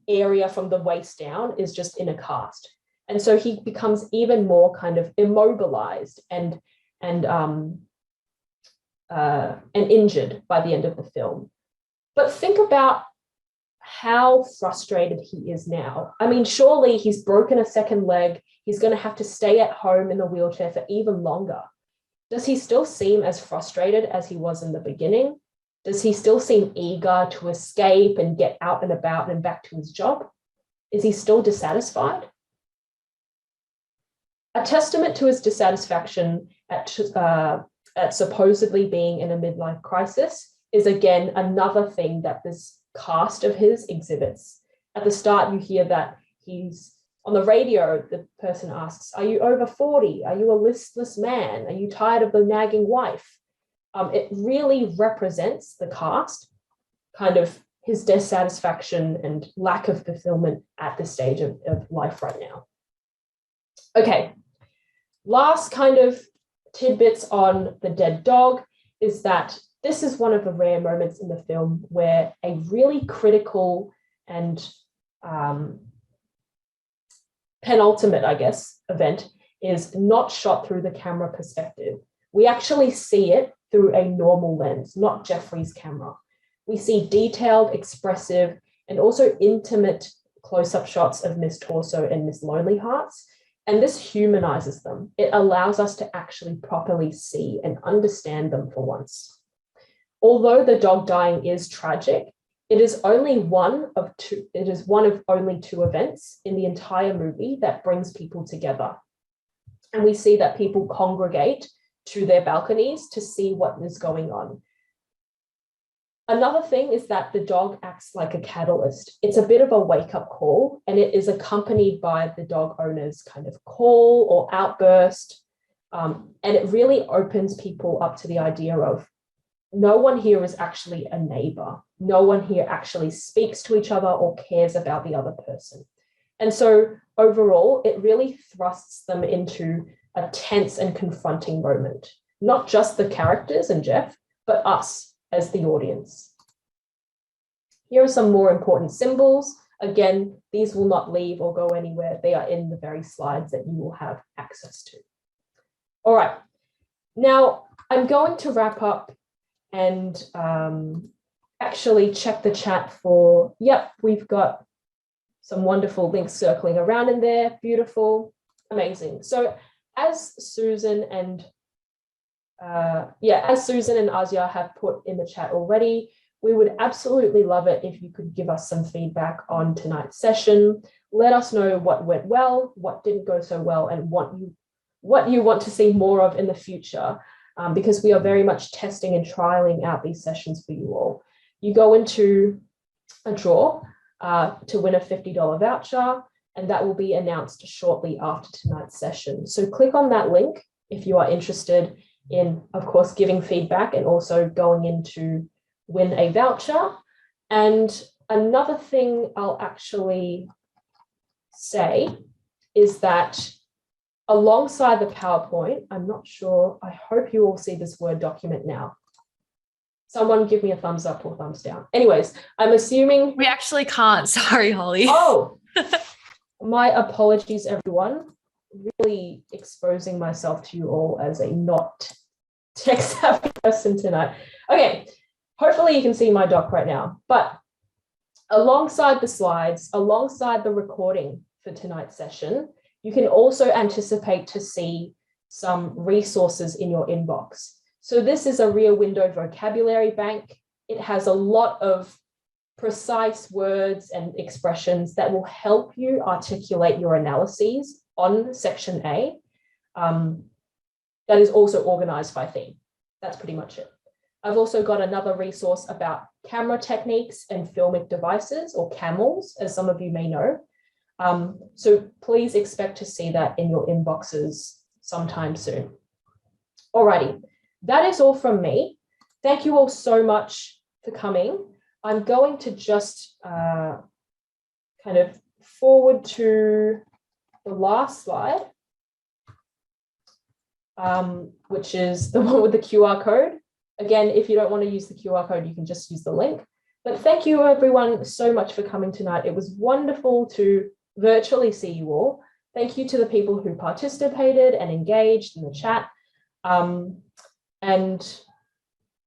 area from the waist down is just in a cast. And so he becomes even more kind of immobilized and injured by the end of the film. But think about how frustrated he is now. I mean, surely he's broken a second leg. He's going to have to stay at home in the wheelchair for even longer. Does he still seem as frustrated as he was in the beginning? Does he still seem eager to escape and get out and about and back to his job? Is he still dissatisfied? A testament to his dissatisfaction at supposedly being in a midlife crisis is again another thing that this cast of his exhibits. At the start, you hear that he's on the radio, the person asks, are you over 40? Are you a listless man? Are you tired of the nagging wife? It really represents the cast, kind of his dissatisfaction and lack of fulfillment at this stage of life right now. Okay, last kind of tidbits on the dead dog is that this is one of the rare moments in the film where a really critical and penultimate, I guess, event is not shot through the camera perspective. We actually see it through a normal lens, not Jeffries' camera. We see detailed, expressive, and also intimate close-up shots of Miss Torso and Miss Lonely Hearts. And this humanizes them. It allows us to actually properly see and understand them for once. Although the dog dying is tragic, it is only one of only two events in the entire movie that brings people together. And we see that people congregate to their balconies to see what is going on. Another thing is that the dog acts like a catalyst. It's a bit of a wake-up call, and it is accompanied by the dog owner's kind of call or outburst. And it really opens people up to the idea of no one here is actually a neighbor. No one here actually speaks to each other or cares about the other person. And so overall, it really thrusts them into a tense and confronting moment, not just the characters and Jeff, but us as the audience. Here are some more important symbols. Again, these will not leave or go anywhere. They are in the very slides that you will have access to. All right, now I'm going to wrap up and actually check the chat for, yep, we've got some wonderful links circling around in there. Beautiful, amazing. So as Susan and Azia have put in the chat already, we would absolutely love it if you could give us some feedback on tonight's session. Let us know what went well, what didn't go so well, and what you want to see more of in the future, because we are very much testing and trialing out these sessions for you all. You go into a draw to win a $50 voucher, and that will be announced shortly after tonight's session. So click on that link if you are interested in, of course, giving feedback and also going in to win a voucher. And another thing I'll actually say is that alongside the PowerPoint, I'm not sure, I hope you all see this Word document now. Someone give me a thumbs up or thumbs down. Anyways, I'm assuming... We actually can't, sorry, Holly. Oh, my apologies, everyone. Really exposing myself to you all as a not tech-savvy person tonight. Okay, hopefully you can see my doc right now. But alongside the slides, alongside the recording for tonight's session, you can also anticipate to see some resources in your inbox. So this is a Rear Window vocabulary bank. It has a lot of precise words and expressions that will help you articulate your analyses on section A. That is also organized by theme. That's pretty much it. I've also got another resource about camera techniques and filmic devices, or CAMELs, as some of you may know. So please expect to see that in your inboxes sometime soon. Alrighty, that is all from me. Thank you all so much for coming. I'm going to just kind of forward to the last slide, which is the one with the QR code. Again, if you don't want to use the QR code, you can just use the link. But thank you everyone so much for coming tonight. It was wonderful to virtually see you all. Thank you to the people who participated and engaged in the chat. And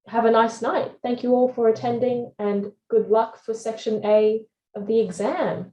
have a nice night. Thank you all for attending, and good luck for section A of the exam.